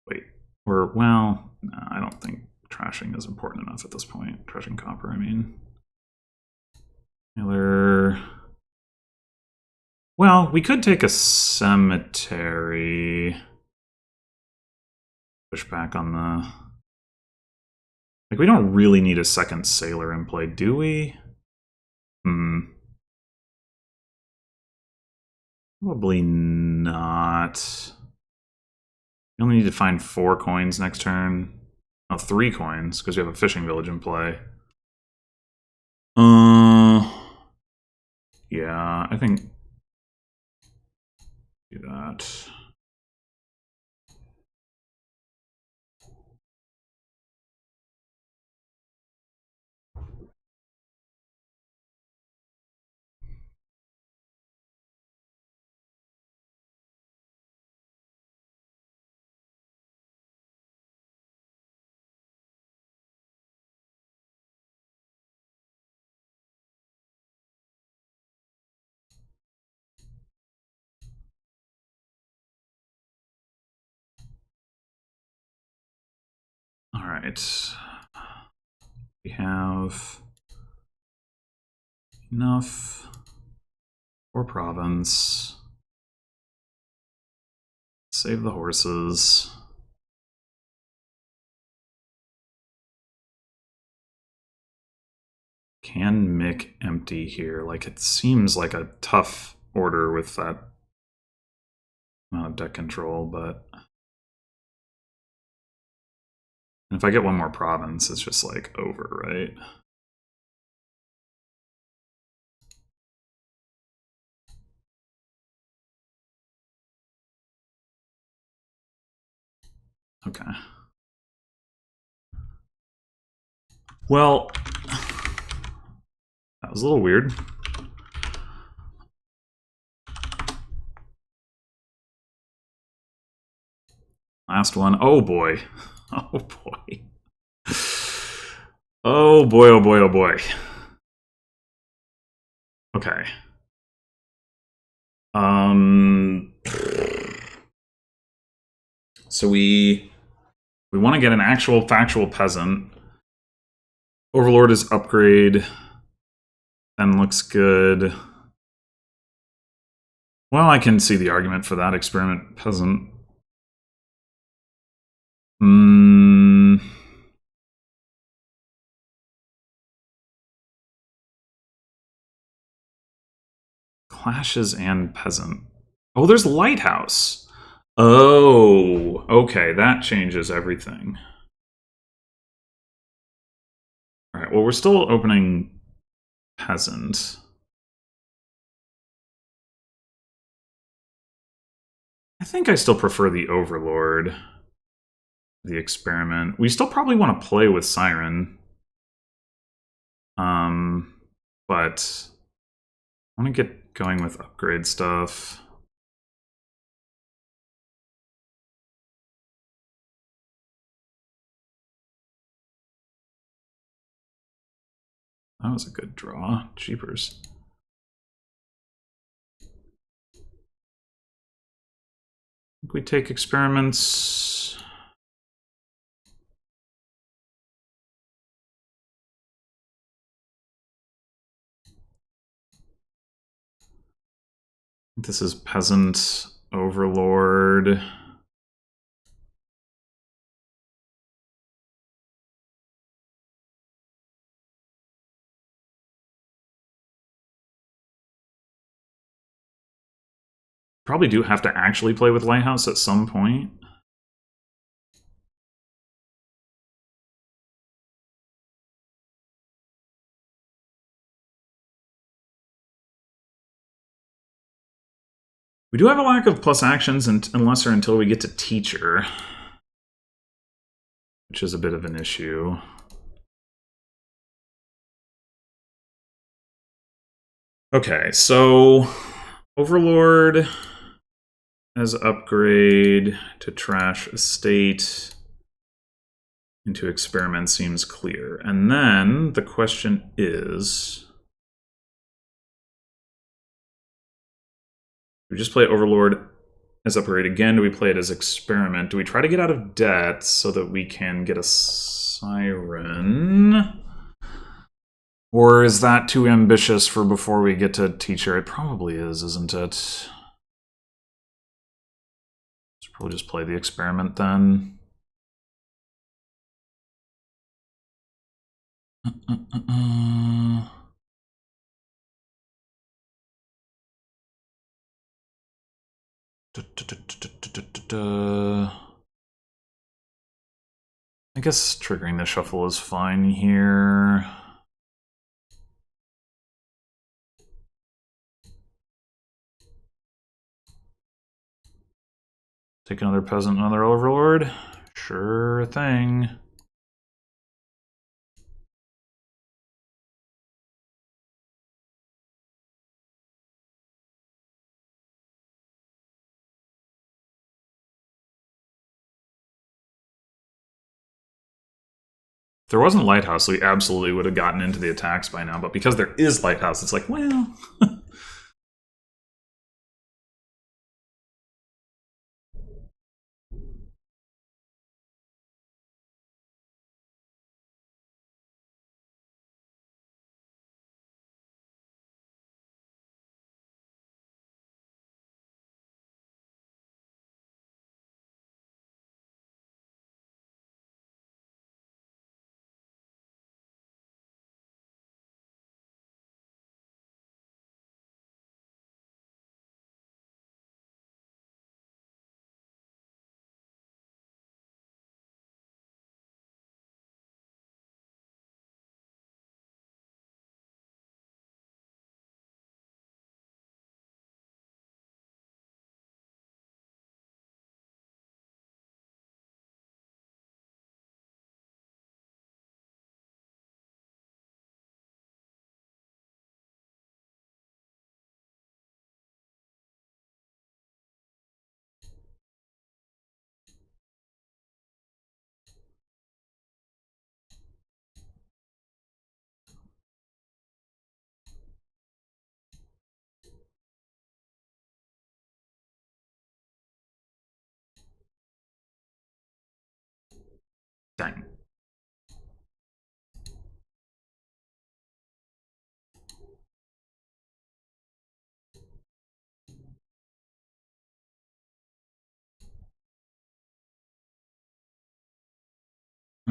Wait. Or, well, no, I don't think trashing is important enough at this point. Trashing copper, I mean. Taylor. Well, we could take a cemetery. Push back on the... Like, we don't really need a second sailor in play, do we? Probably not. You only need to find 4 coins next turn. Oh, 3 coins, because we have a fishing village in play. Yeah, I think... Do that. All right. We have enough for province. Save the horses. Can Mick empty here? Like, it seems like a tough order with that amount of deck control, but... if I get one more province, it's just, like, over, right? Okay. Well, that was a little weird. Last one. Oh boy. Oh boy. Oh boy, oh boy, oh boy. Okay. So we want to get an actual factual peasant. Overlord is upgrade. Then looks good. Well, I can see the argument for that. Experiment peasant. Clashes and peasant. Oh, there's lighthouse. Oh, okay. That changes everything. All right. Well, we're still opening peasant. I think I still prefer the Overlord. The experiment. We still probably want to play with Siren. But I want to get going with upgrade stuff. That was a good draw. Jeepers. I think we take experiments. This is peasant Overlord. Probably do have to actually play with Lighthouse at some point. We do have a lack of plus actions unless or until we get to Teacher, which is a bit of an issue. Okay, so Overlord as upgrade to Trash Estate into Experiment seems clear. And then the question is, do we just play Overlord as upgrade again? Do we play it as Experiment? Do we try to get out of debt so that we can get a Siren? Or is that too ambitious for before we get to Teacher? It probably is, isn't it? Let's probably just play the Experiment then. I guess triggering the shuffle is fine here. Take another peasant, another overlord? Sure thing. If there wasn't Lighthouse, we absolutely would have gotten into the attacks by now, but because there is Lighthouse, it's like, well...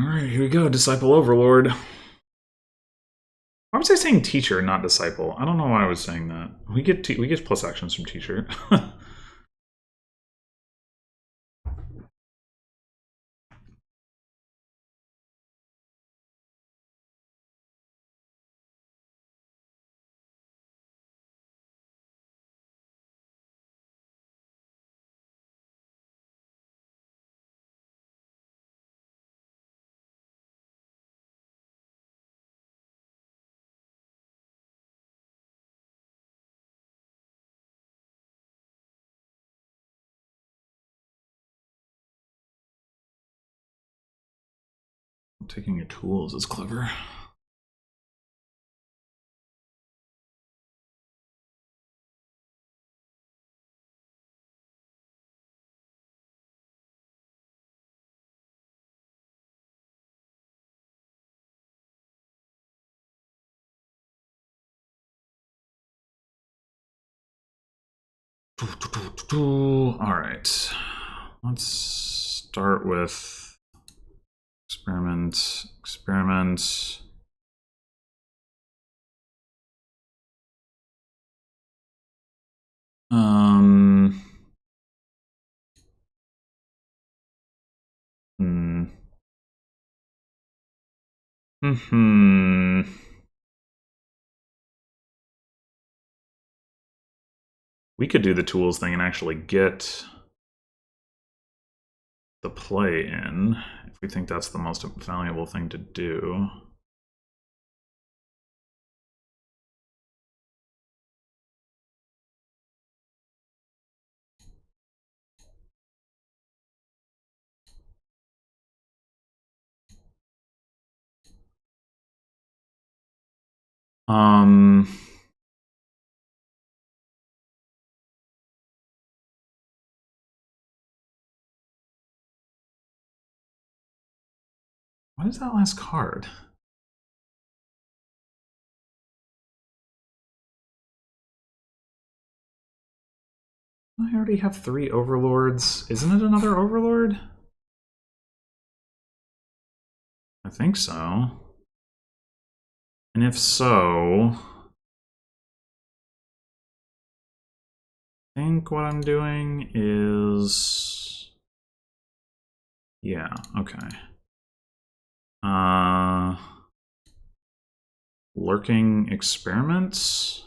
Alright, here we go. Disciple Overlord. Why was I saying teacher, not disciple? I don't know why I was saying that. We get plus actions from teacher. Taking your tools is clever. Alright. Let's start with experiment. Hmm. We could do the tools thing and actually get the play in if we think that's the most valuable thing to do. What is that last card? I already have 3 Overlords. Isn't it another Overlord? I think so. And if so, I think what I'm doing is... yeah, okay. Lurking experiments?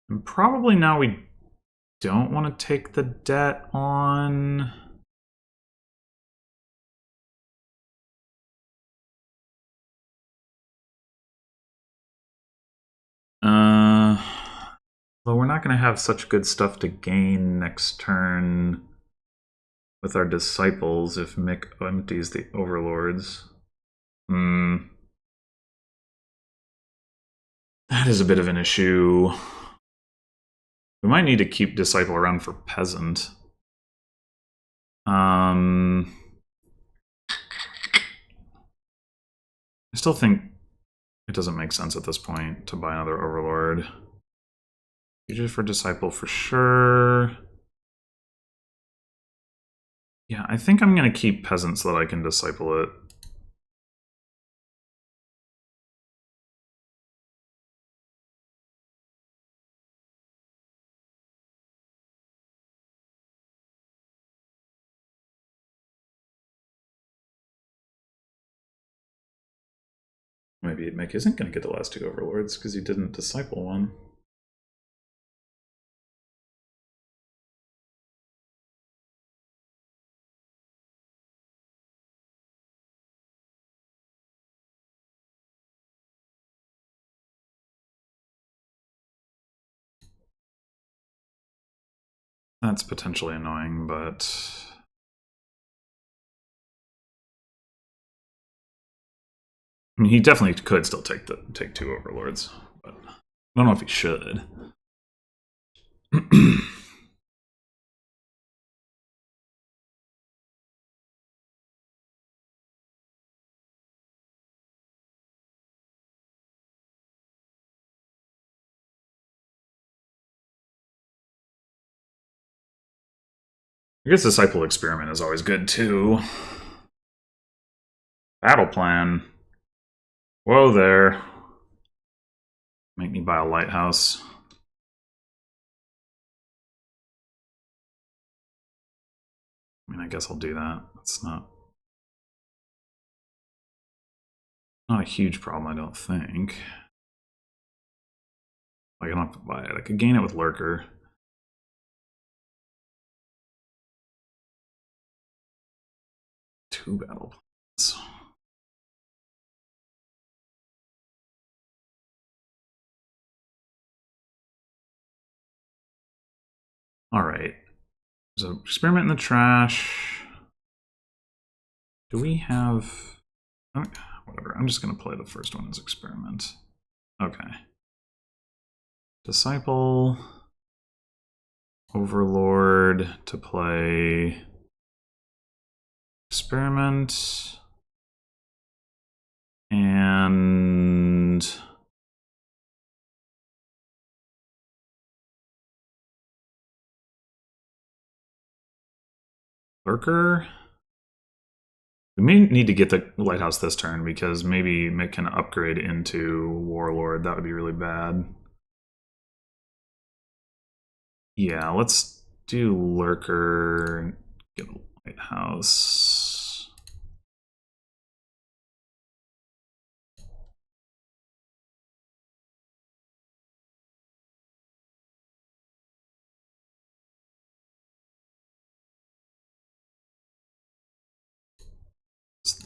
And probably now we don't want to take the debt on... well, we're not going to have such good stuff to gain next turn with our disciples if Mick empties the Overlords. That is a bit of an issue. We might need to keep Disciple around for Peasant. I still think it doesn't make sense at this point to buy another Overlord. Future for Disciple for sure. Yeah, I think I'm going to keep Peasant so that I can Disciple it. Maybe Mick isn't going to get the last 2 Overlords because he didn't Disciple one. That's potentially annoying, but... I mean, he definitely could still take 2 Overlords, but I don't know if he should. I guess Disciple Experiment is always good, too. Battle Plan. Whoa there. Make me buy a lighthouse. I mean, I guess I'll do that. It's not a huge problem, I don't think. Like, I don't have to buy it. I could gain it with Lurker. Two battle plans. All right. There's an experiment in the trash. Do we have... Oh, whatever. I'm just going to play the first one as experiment. Okay. Disciple. Overlord to play experiment. And... Lurker. We may need to get the lighthouse this turn because maybe Mick can upgrade into Warlord. That would be really bad. Yeah, let's do Lurker. Get a lighthouse.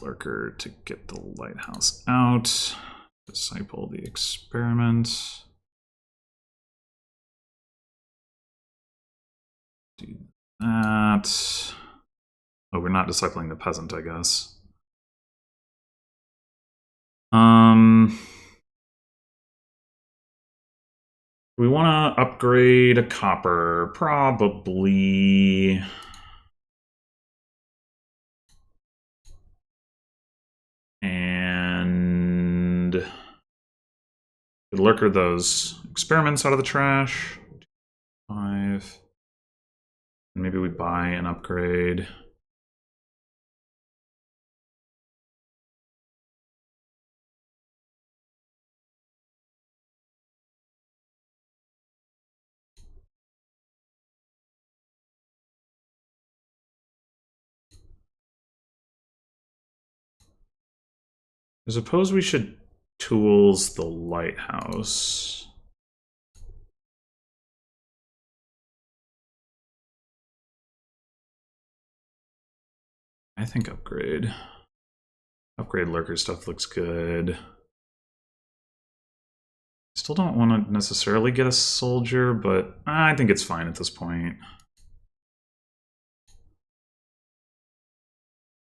Lurker to get the lighthouse out. Disciple the experiment. Do that. Oh, we're not discipling the peasant, I guess. We want to upgrade a copper, probably. And Lurker those experiments out of the trash. 5. Maybe we buy an upgrade. I suppose we should tools the lighthouse. I think upgrade. Upgrade Lurker stuff looks good. Still don't want to necessarily get a soldier, but I think it's fine at this point.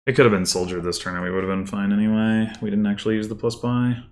It could have been soldier this turn and we would have been fine anyway. We didn't actually use the plus buy.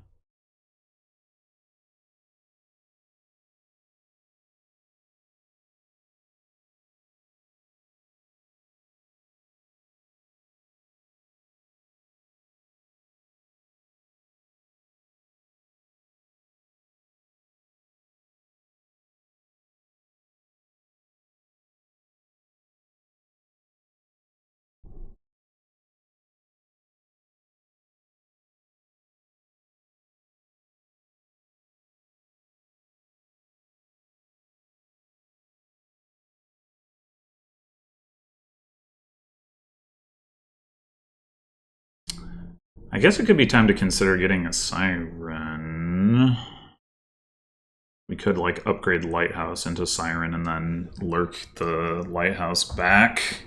I guess it could be time to consider getting a Siren. We could like upgrade Lighthouse into Siren and then lurk the Lighthouse back.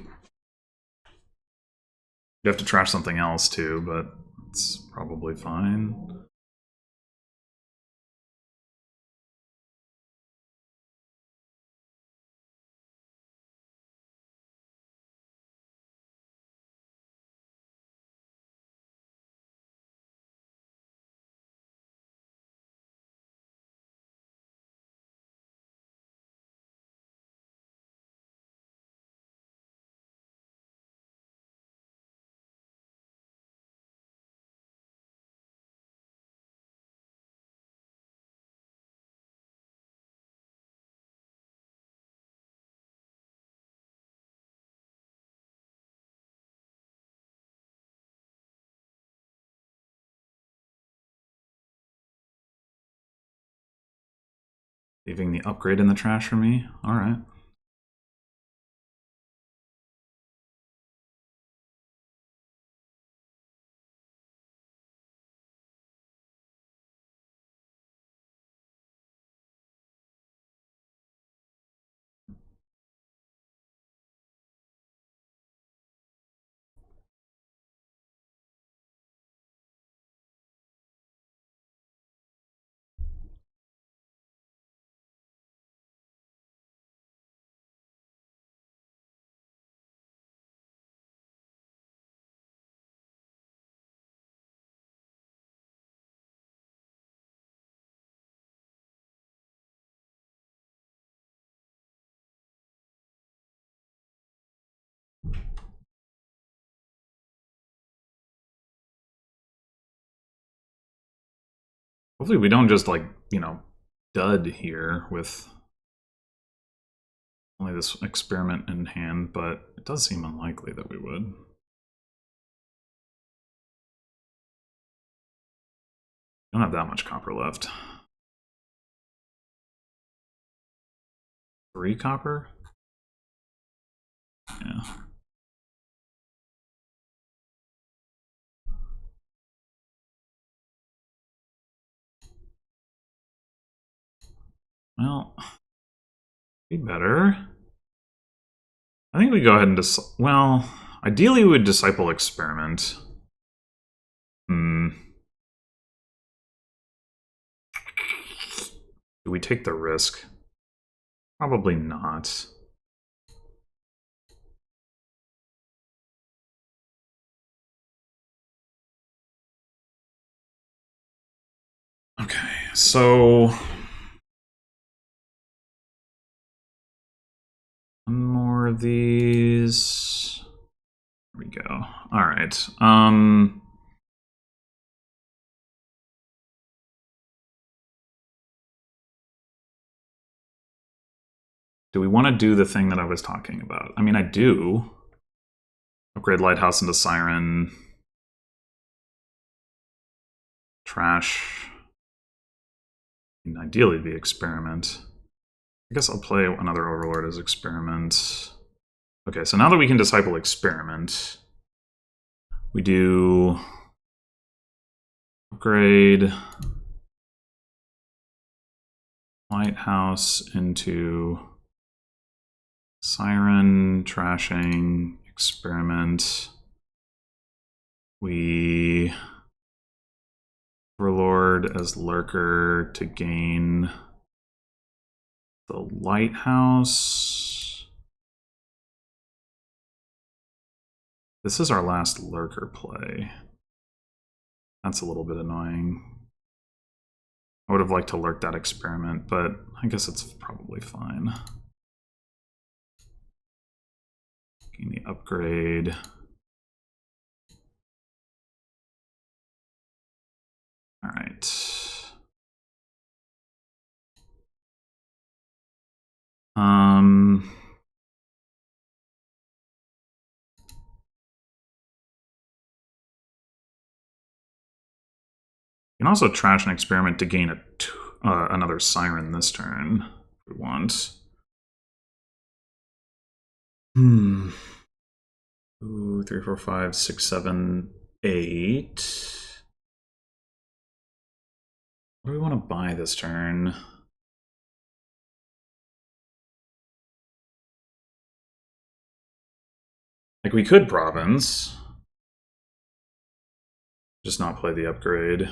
You have to trash something else too, but it's probably fine. Leaving the upgrade in the trash for me? Alright. Hopefully we don't just, like, you know, dud here with only this experiment in hand, but it does seem unlikely that we would. Don't have that much copper left. 3 copper? Yeah. Well, be better. I think we go ahead and well, ideally we would disciple experiment. Do we take the risk? Probably not. Okay, so one more of these. There we go. All right. Do we want to do the thing that I was talking about? I mean, I do. Upgrade Lighthouse into Siren. Trash. And ideally, the Experiment. I guess I'll play another Overlord as Experiment. Okay, so now that we can disciple Experiment, we do upgrade Lighthouse into Siren, trashing, Experiment. We Overlord as Lurker to gain the Lighthouse. This is our last Lurker play. That's a little bit annoying. I would have liked to lurk that Experiment, but I guess it's probably fine. Getting the upgrade. All right. You can also trash an Experiment to gain another Siren this turn if we want. 2, 3, 4, 5, 6, 7, 8. What do we want to buy this turn? Like, we could Province. Just not play the upgrade.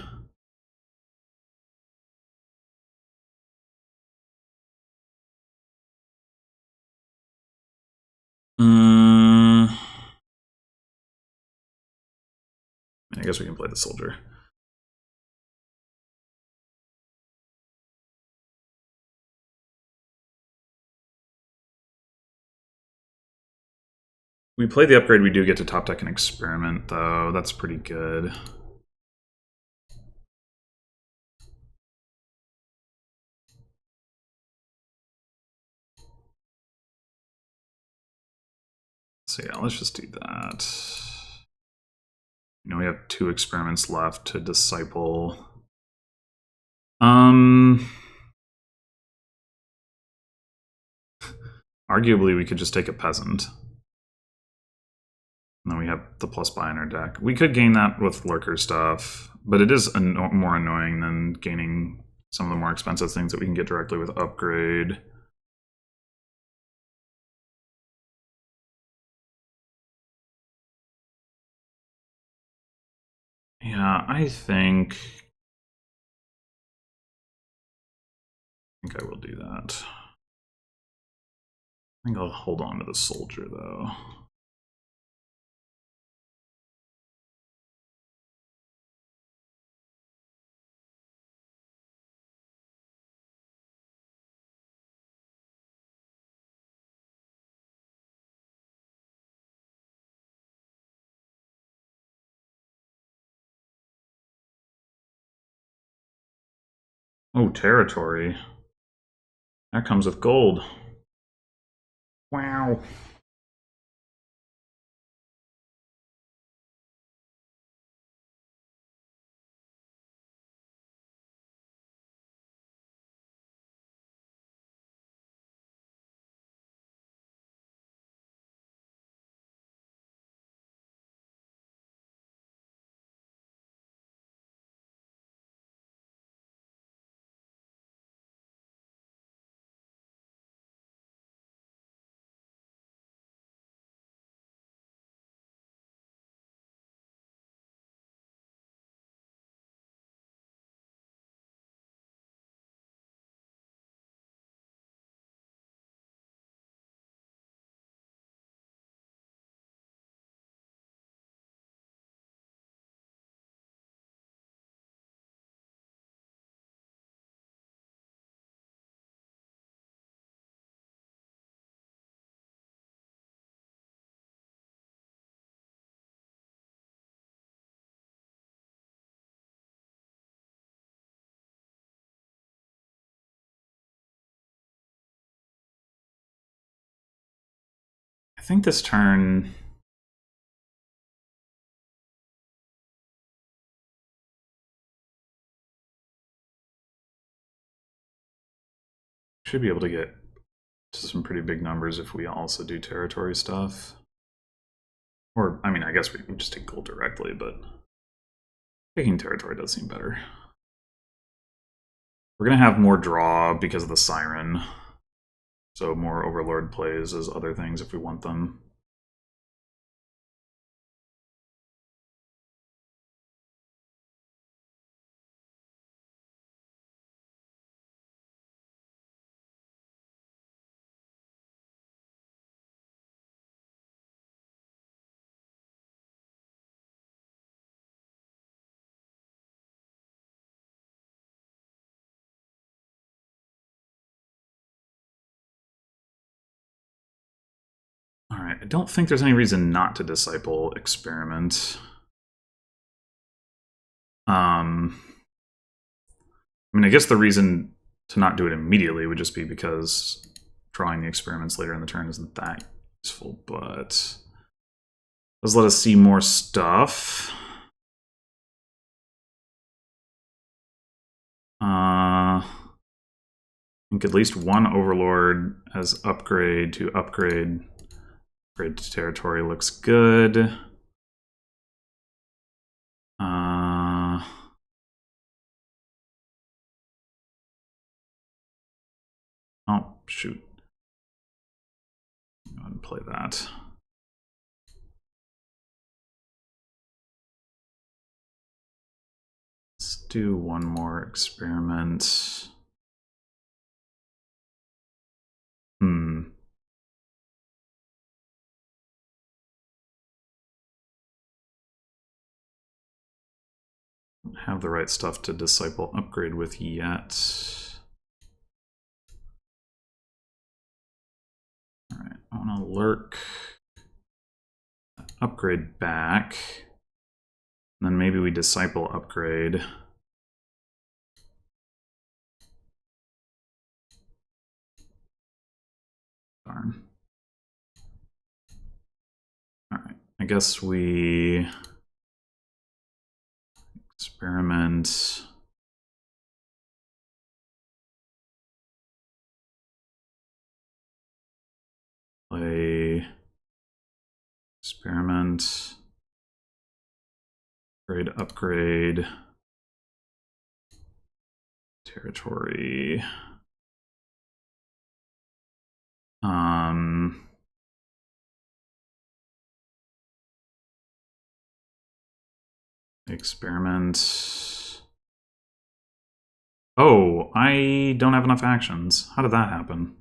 I guess we can play the Soldier. We play the upgrade, we do get to top deck an Experiment, though. That's pretty good. So yeah, let's just do that. You know, we have 2 Experiments left to disciple. Arguably, we could just take a peasant. And then we have the plus buy in our deck. We could gain that with lurker stuff, but it is more annoying than gaining some of the more expensive things that we can get directly with upgrade. Yeah, I think I will do that. I think I'll hold on to the soldier, though. Oh, territory. That comes with gold. Wow. I think this turn... should be able to get to some pretty big numbers if we also do territory stuff. Or, I mean, I guess we can just take gold directly, but taking territory does seem better. We're going to have more draw because of the Siren. So more Overlord plays as other things if we want them. Alright, I don't think there's any reason not to disciple experiment. I mean, I guess the reason to not do it immediately would just be because drawing the experiments later in the turn isn't that useful, but let's let us see more stuff. I think at least one Overlord as upgrade to upgrade. Upgrade to territory looks good. Oh, shoot. Go ahead and play that. Let's do one more experiment. Don't have the right stuff to disciple upgrade with yet. Alright, I want to lurk upgrade back. And then maybe we disciple upgrade. Darn. Alright, I guess we experiment. Experiment. Upgrade. Territory. Experiment. Oh, I don't have enough actions. How did that happen?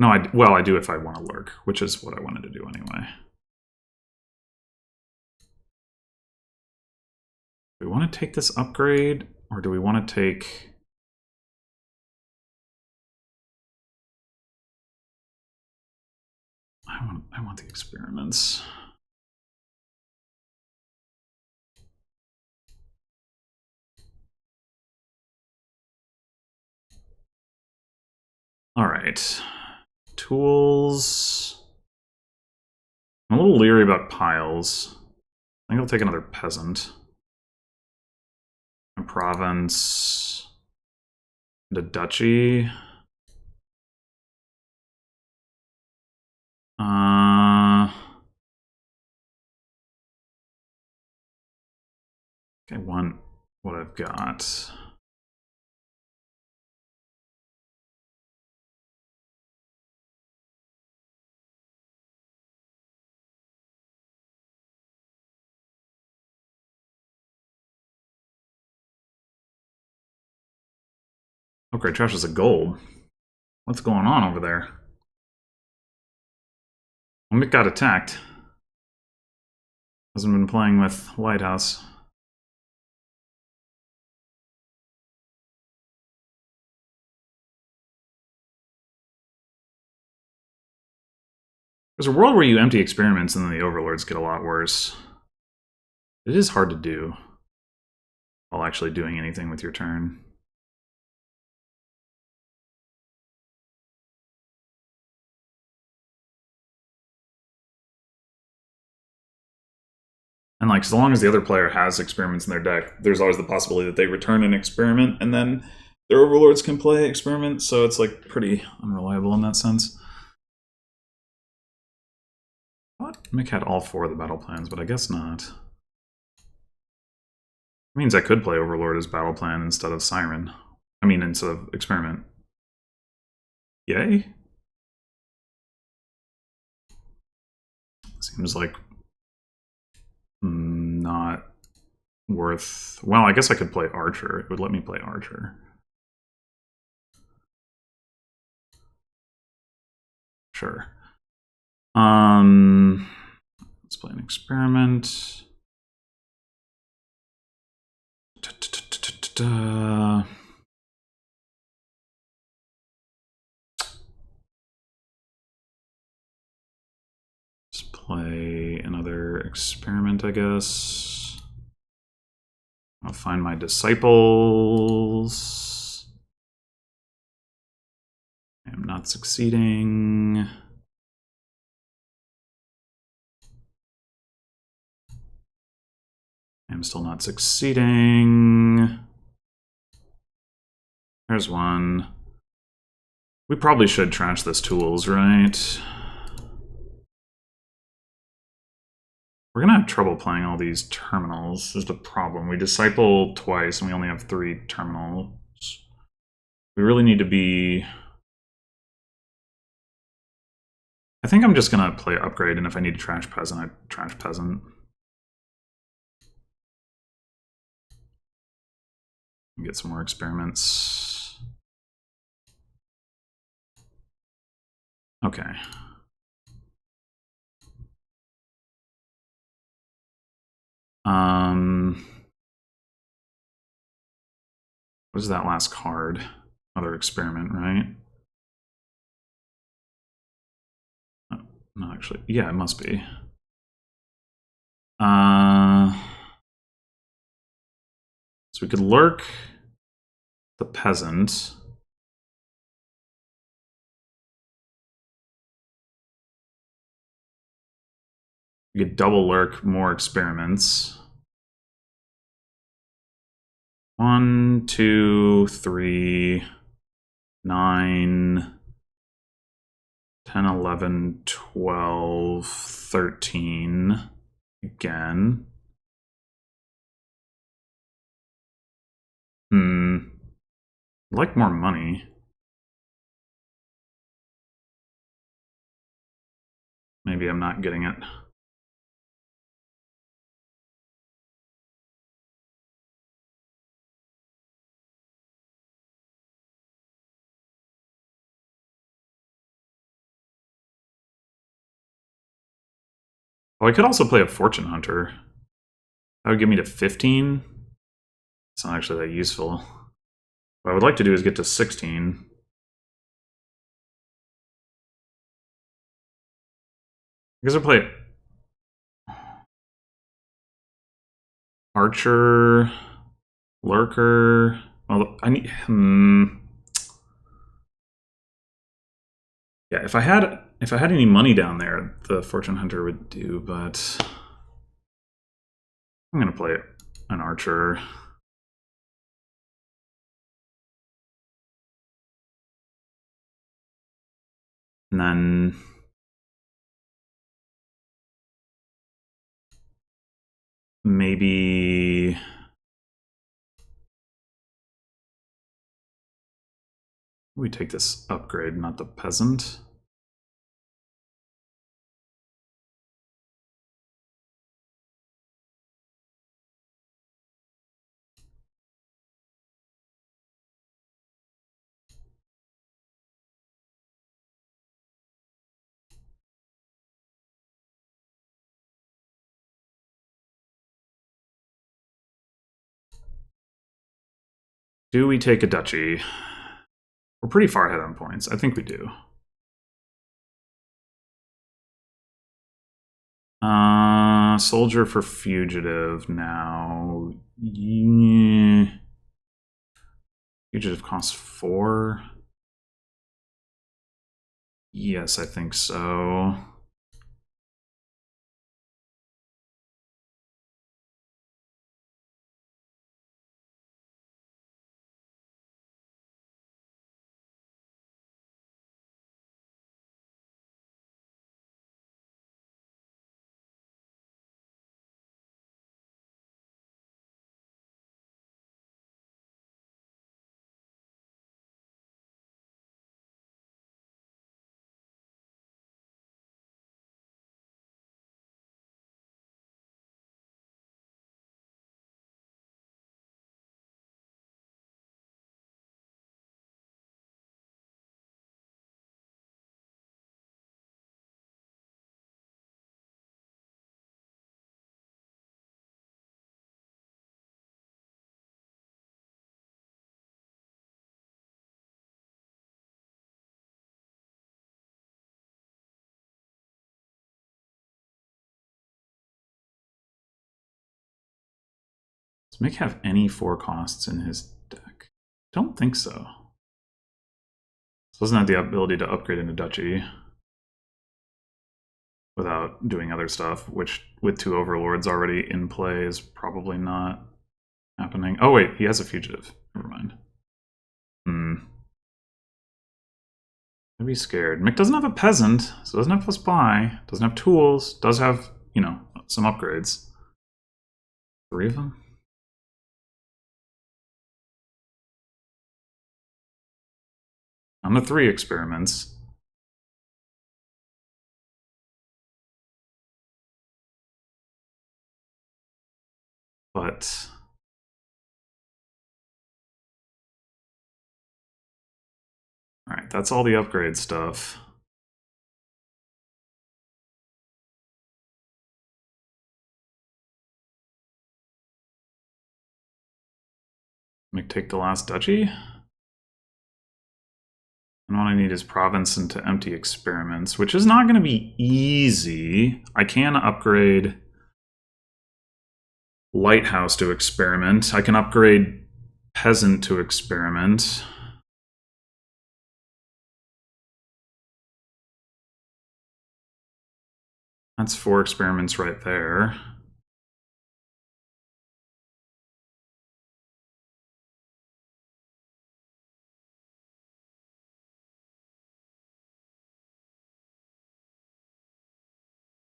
No, well, I do if I want to lurk, which is what I wanted to do anyway. Do we want to take this upgrade, or do we want to take... I want the experiments. All right. Tools. I'm a little leery about piles. I think I'll take another peasant. A province. And a duchy. I want what I've got. Okay, trash is a gold. What's going on over there? Mick got attacked. Hasn't been playing with Lighthouse. There's a world where you empty experiments and then the Overlords get a lot worse. It is hard to do while actually doing anything with your turn. And like, as long as the other player has experiments in their deck, there's always the possibility that they return an experiment and then their Overlords can play experiments, so it's like pretty unreliable in that sense. What? Mick had all 4 of the battle plans, but I guess not. It means I could play Overlord as battle plan instead of Siren. I mean, instead of experiment. Yay? Seems like not worth... Well, I guess I could play Archer. It would let me play Archer. Sure. Let's play an experiment. Let's play another experiment, I guess. I'll find my disciples. I am not succeeding. I'm still not succeeding. There's one. We probably should trash this tools, right? We're gonna have trouble playing all these terminals, is the problem. We disciple twice and we only have 3 terminals. We really need to be... I think I'm just gonna play upgrade, and if I need to trash peasant, I trash peasant. Get some more experiments. Okay. What is that last card? Another experiment, right? Oh, no, actually, yeah, it must be. So we could lurk the peasant. We could double lurk more experiments. 1, 2, 3, 9, 10, 11, 12, 13 again. I'd like more money. Maybe I'm not getting it. Oh, I could also play a Fortune Hunter. That would get me to 15. It's not actually that useful. What I would like to do is get to 16. I guess I'll play Archer, Lurker. Well, I need. Yeah, if I had any money down there, the Fortune Hunter would do. But I'm gonna play an Archer. And then maybe we take this upgrade, not the peasant. Do we take a duchy? We're pretty far ahead on points. I think we do. Soldier for fugitive now. Yeah. Fugitive costs 4. Yes, I think so. Does Mick have any 4 costs in his deck? Don't think so. So doesn't have the ability to upgrade into duchy without doing other stuff, which with 2 overlords already in play is probably not happening. Oh wait, he has a fugitive. Never mind. I'd be scared. Mick doesn't have a peasant, so doesn't have plus buy, doesn't have tools, does have, you know, some upgrades. 3 of them? On the 3 experiments. But alright, that's all the upgrade stuff. Mick take the last duchy. And all I need is province into empty experiments, which is not going to be easy. I can upgrade lighthouse to experiment. I can upgrade peasant to experiment. That's 4 experiments right there.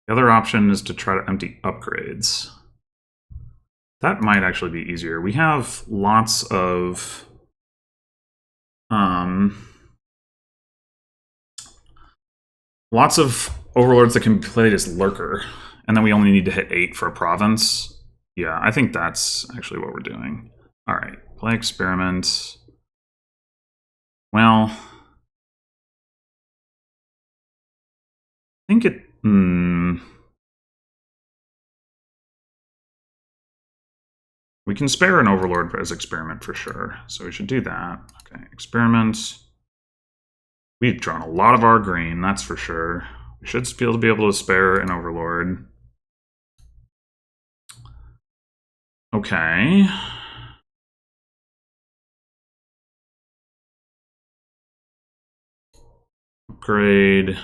The other option is to try to empty upgrades. That might actually be easier. We have lots of overlords that can be played as lurker, and then we only need to hit 8 for a province. Yeah, I think that's actually what we're doing. All right, play experiment. Well, I think it. We can spare an overlord as experiment for sure, so we should do that. Okay, experiment. We've drawn a lot of our green, that's for sure. We should be able to spare an overlord. Okay. Upgrade.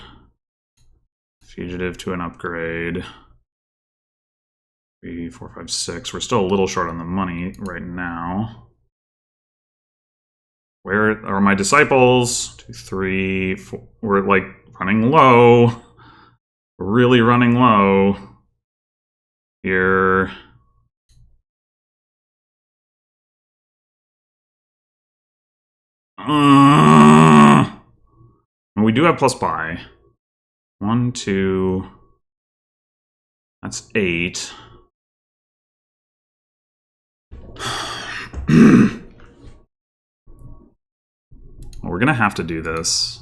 Fugitive to an upgrade. 3, 4, 5, 6. We're still a little short on the money right now. Where are my disciples? 2, 3, 4. We're like running low. We're really running low. Here. We do have plus buy. 1, 2. That's 8. We're gonna have to do this.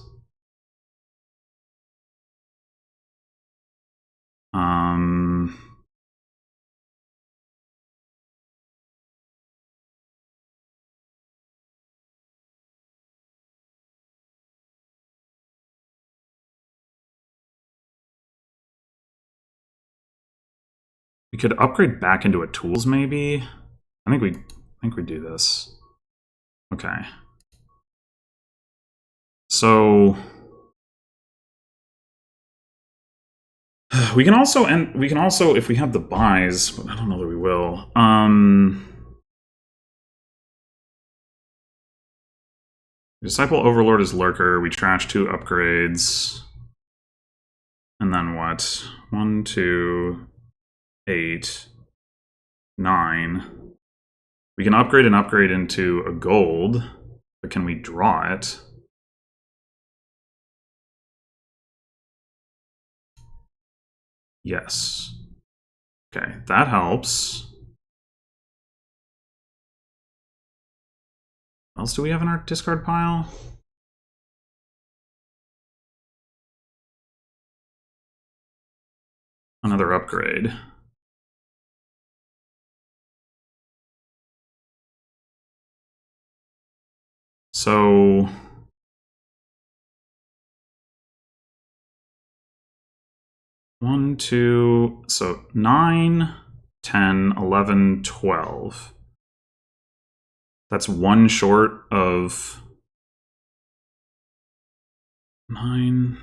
We could upgrade back into a tools, maybe. I think we do this. Okay. So we can also if we have the buys, but I don't know that we will. Disciple Overlord is lurker. We trash 2 upgrades. And then what? 1, 2, 8, 9. We can upgrade an upgrade into a gold, but can we draw it? Yes. Okay, that helps. What else do we have in our discard pile? Another upgrade. So one, two, so 9, 10, 11, 12. That's one short of 9,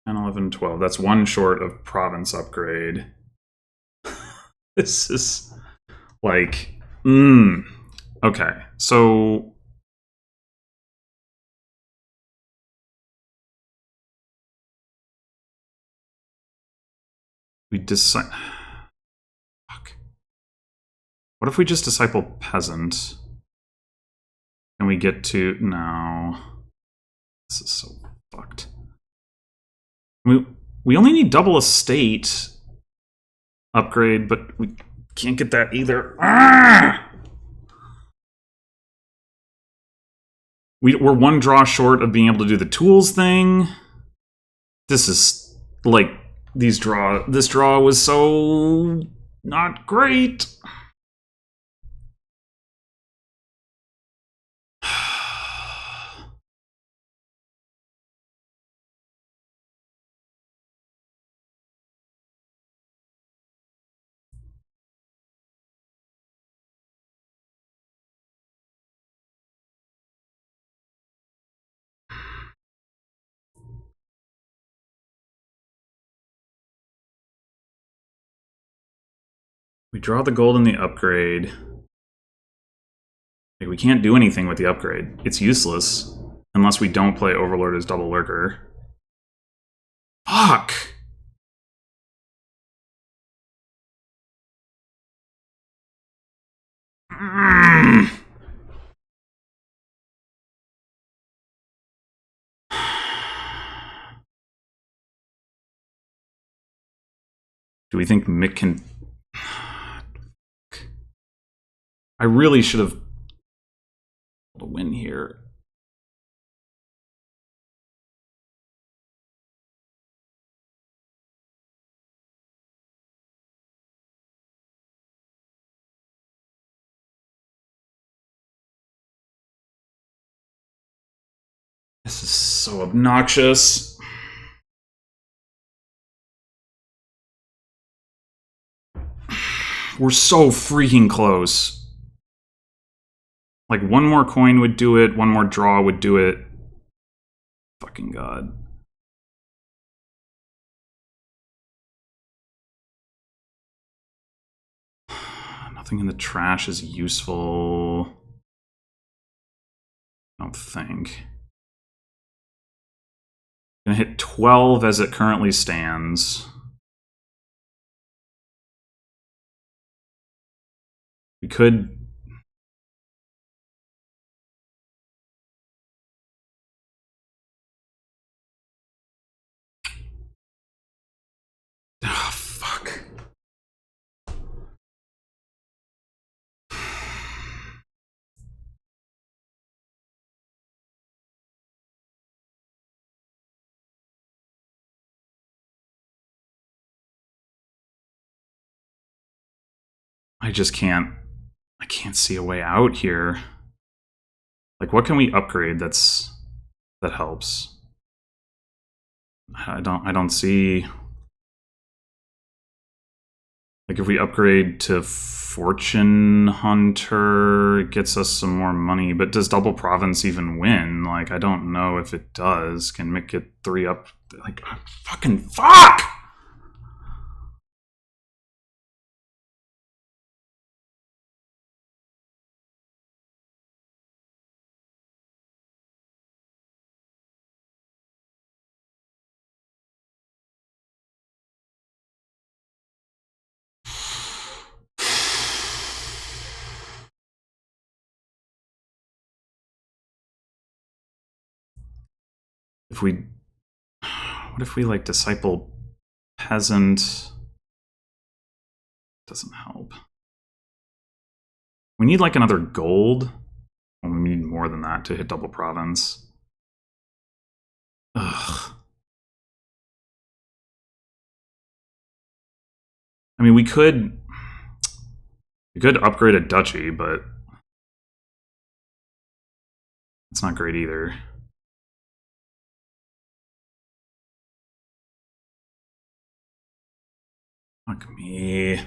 10, 11, 12. That's one short of province upgrade. This is like, okay, so we decide. Fuck. What if we just disciple peasant? Can we get to no? This is so fucked. We only need double estate upgrade, but we can't get that either. We're one draw short of being able to do the tools thing. This is like this draw was so not great. We draw the gold in the upgrade. Like, we can't do anything with the upgrade. It's useless unless we don't play Overlord as double lurker. Fuck! Do we think Mick can... I really should have... win here. This is so obnoxious. We're so freaking close. Like, one more coin would do it, one more draw would do it. Fucking God. Nothing in the trash is useful. I don't think. Gonna hit 12 as it currently stands. We could... Oh, fuck. I just can't... I can't see a way out here. Like, what can we upgrade that helps? I don't see... Like, if we upgrade to Fortune Hunter, it gets us some more money, but does Double Province even win? Like, I don't know if it does. Can Mick get 3 up? Like, fucking fuck! If we... What if we, like, Disciple Peasant? Doesn't help. We need, like, another gold. Well, we need more than that to hit Double Province. Ugh. I mean, we could upgrade a duchy, but it's not great either. Fuck me.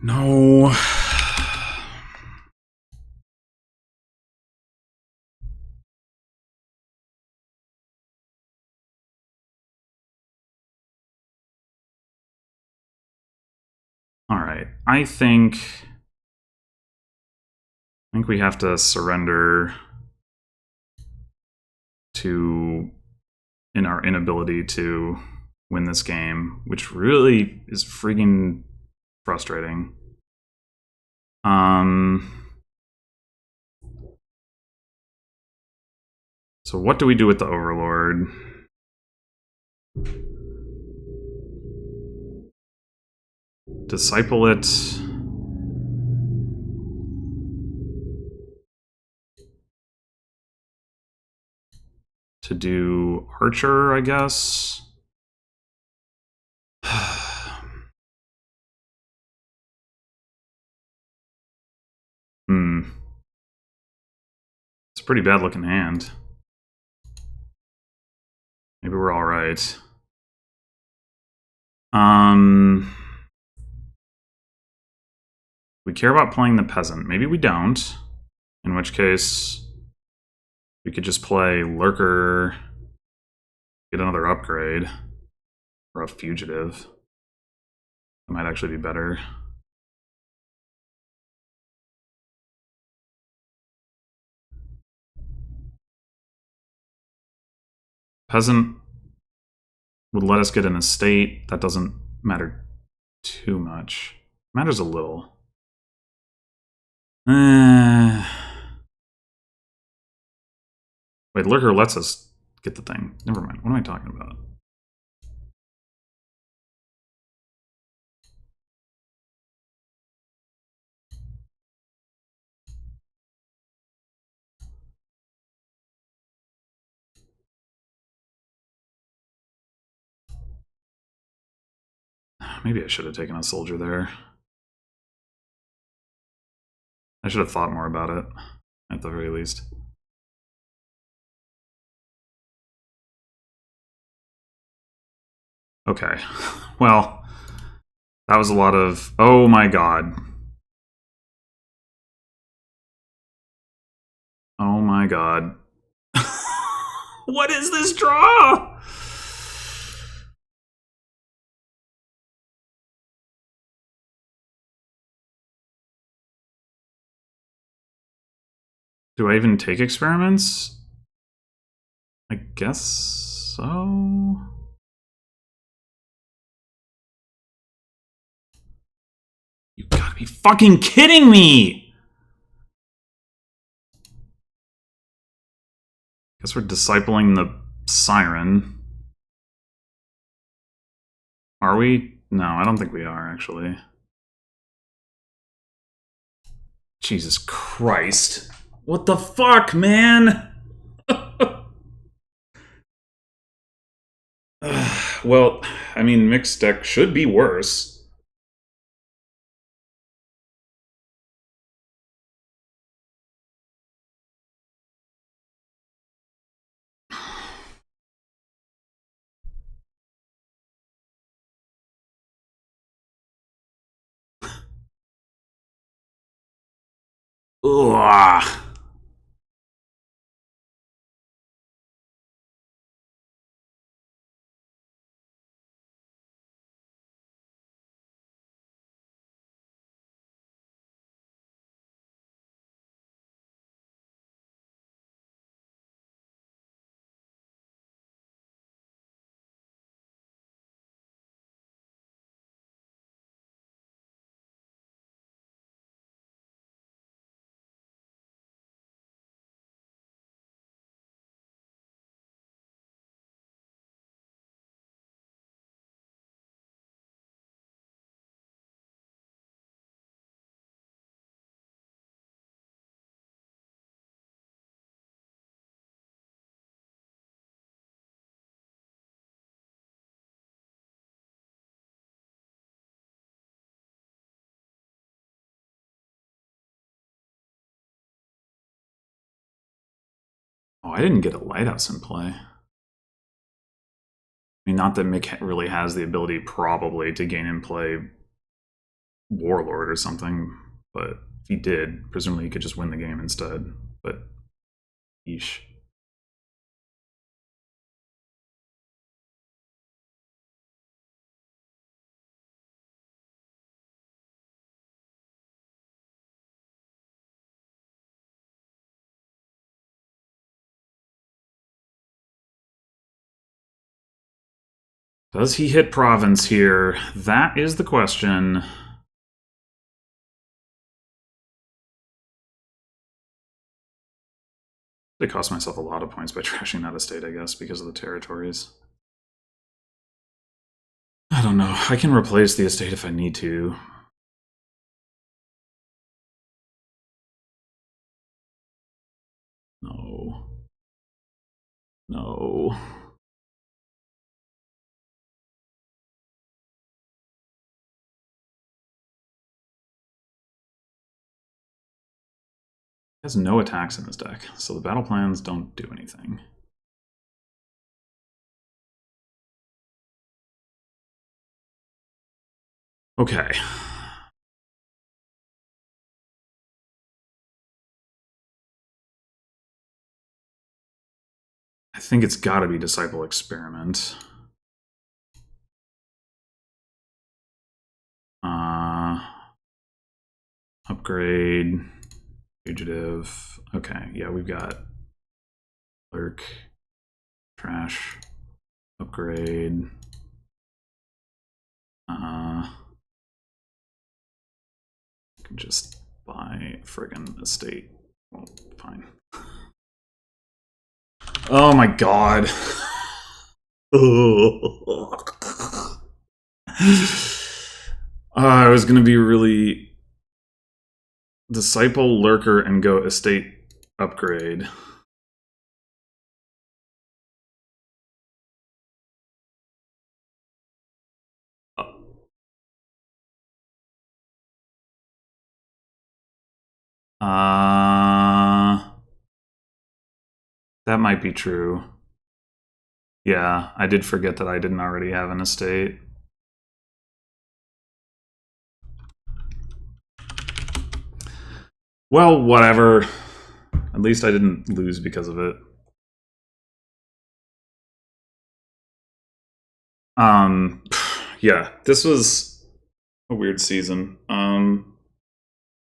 No. All right. I think we have to surrender in our inability to win this game, which really is friggin' frustrating. So what do we do with the Overlord? Disciple it. To do Archer, I guess. It's a pretty bad looking hand. Maybe we're all right. We care about playing the peasant. Maybe we don't. In which case, we could just play Lurker, get another upgrade, or a fugitive. That might actually be better. Peasant would let us get an estate. That doesn't matter too much. Matters a little. Wait, Lurker lets us get the thing. Never mind. What am I talking about? maybe I should have taken a soldier there. I should have thought more about it, at the very least. Okay, well, that was a lot of, oh my god. Oh my god. What is this draw? Do I even take experiments? I guess so. You gotta be fucking kidding me! Guess we're discipling the siren. Are we? No, I don't think we are, actually. Jesus Christ. What the fuck, man? Well, I mean, mixed deck should be worse. Ugh. Oh, I didn't get a Lighthouse in play. I mean, not that Mick really has the ability, probably, to gain in play Warlord or something, but if he did, presumably he could just win the game instead. But, yeesh. Does he hit Province here? That is the question. I cost myself a lot of points by trashing that estate, I guess, because of the territories. I don't know. I can replace the estate if I need to. No. No. He has no attacks in his deck, so the battle plans don't do anything. Okay. I think it's gotta be Disciple Experiment. Upgrade. Fugitive. Okay, yeah, we've got Lurk. Trash. Upgrade. I can just buy friggin' estate. Well, fine. Oh my god. I was gonna be really Disciple, Lurker, and go estate upgrade. That might be true. Yeah, I did forget that I didn't already have an estate. Well, whatever. At least I didn't lose because of it. Yeah, this was a weird season.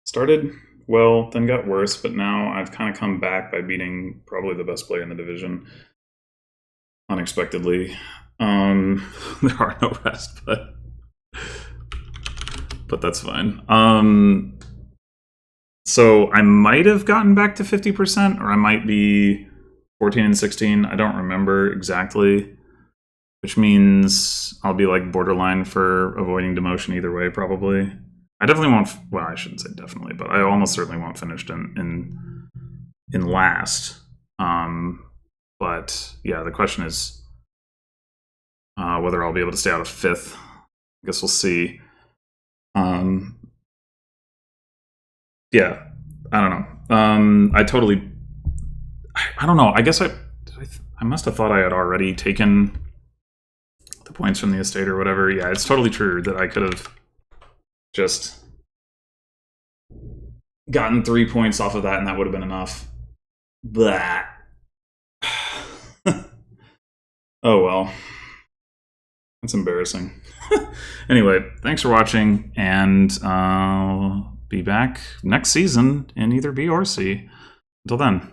Started well, then got worse, but now I've kind of come back by beating probably the best player in the division unexpectedly. There are no rest, but that's fine. So I might have gotten back to 50%, or I might be 14 and 16. I don't remember exactly, which means I'll be like borderline for avoiding demotion either way, probably. I definitely won't. Well, I shouldn't say definitely, but I almost certainly won't finish in last. But yeah, the question is whether I'll be able to stay out of 5th. I guess we'll see. Yeah, I don't know. I don't know. I guess I must have thought I had already taken the points from the estate or whatever. Yeah, it's totally true that I could have just gotten 3 points off of that, and that would have been enough. Blah. Oh well. That's embarrassing. Anyway, thanks for watching, and I'll be back next season in either B or C. Until then.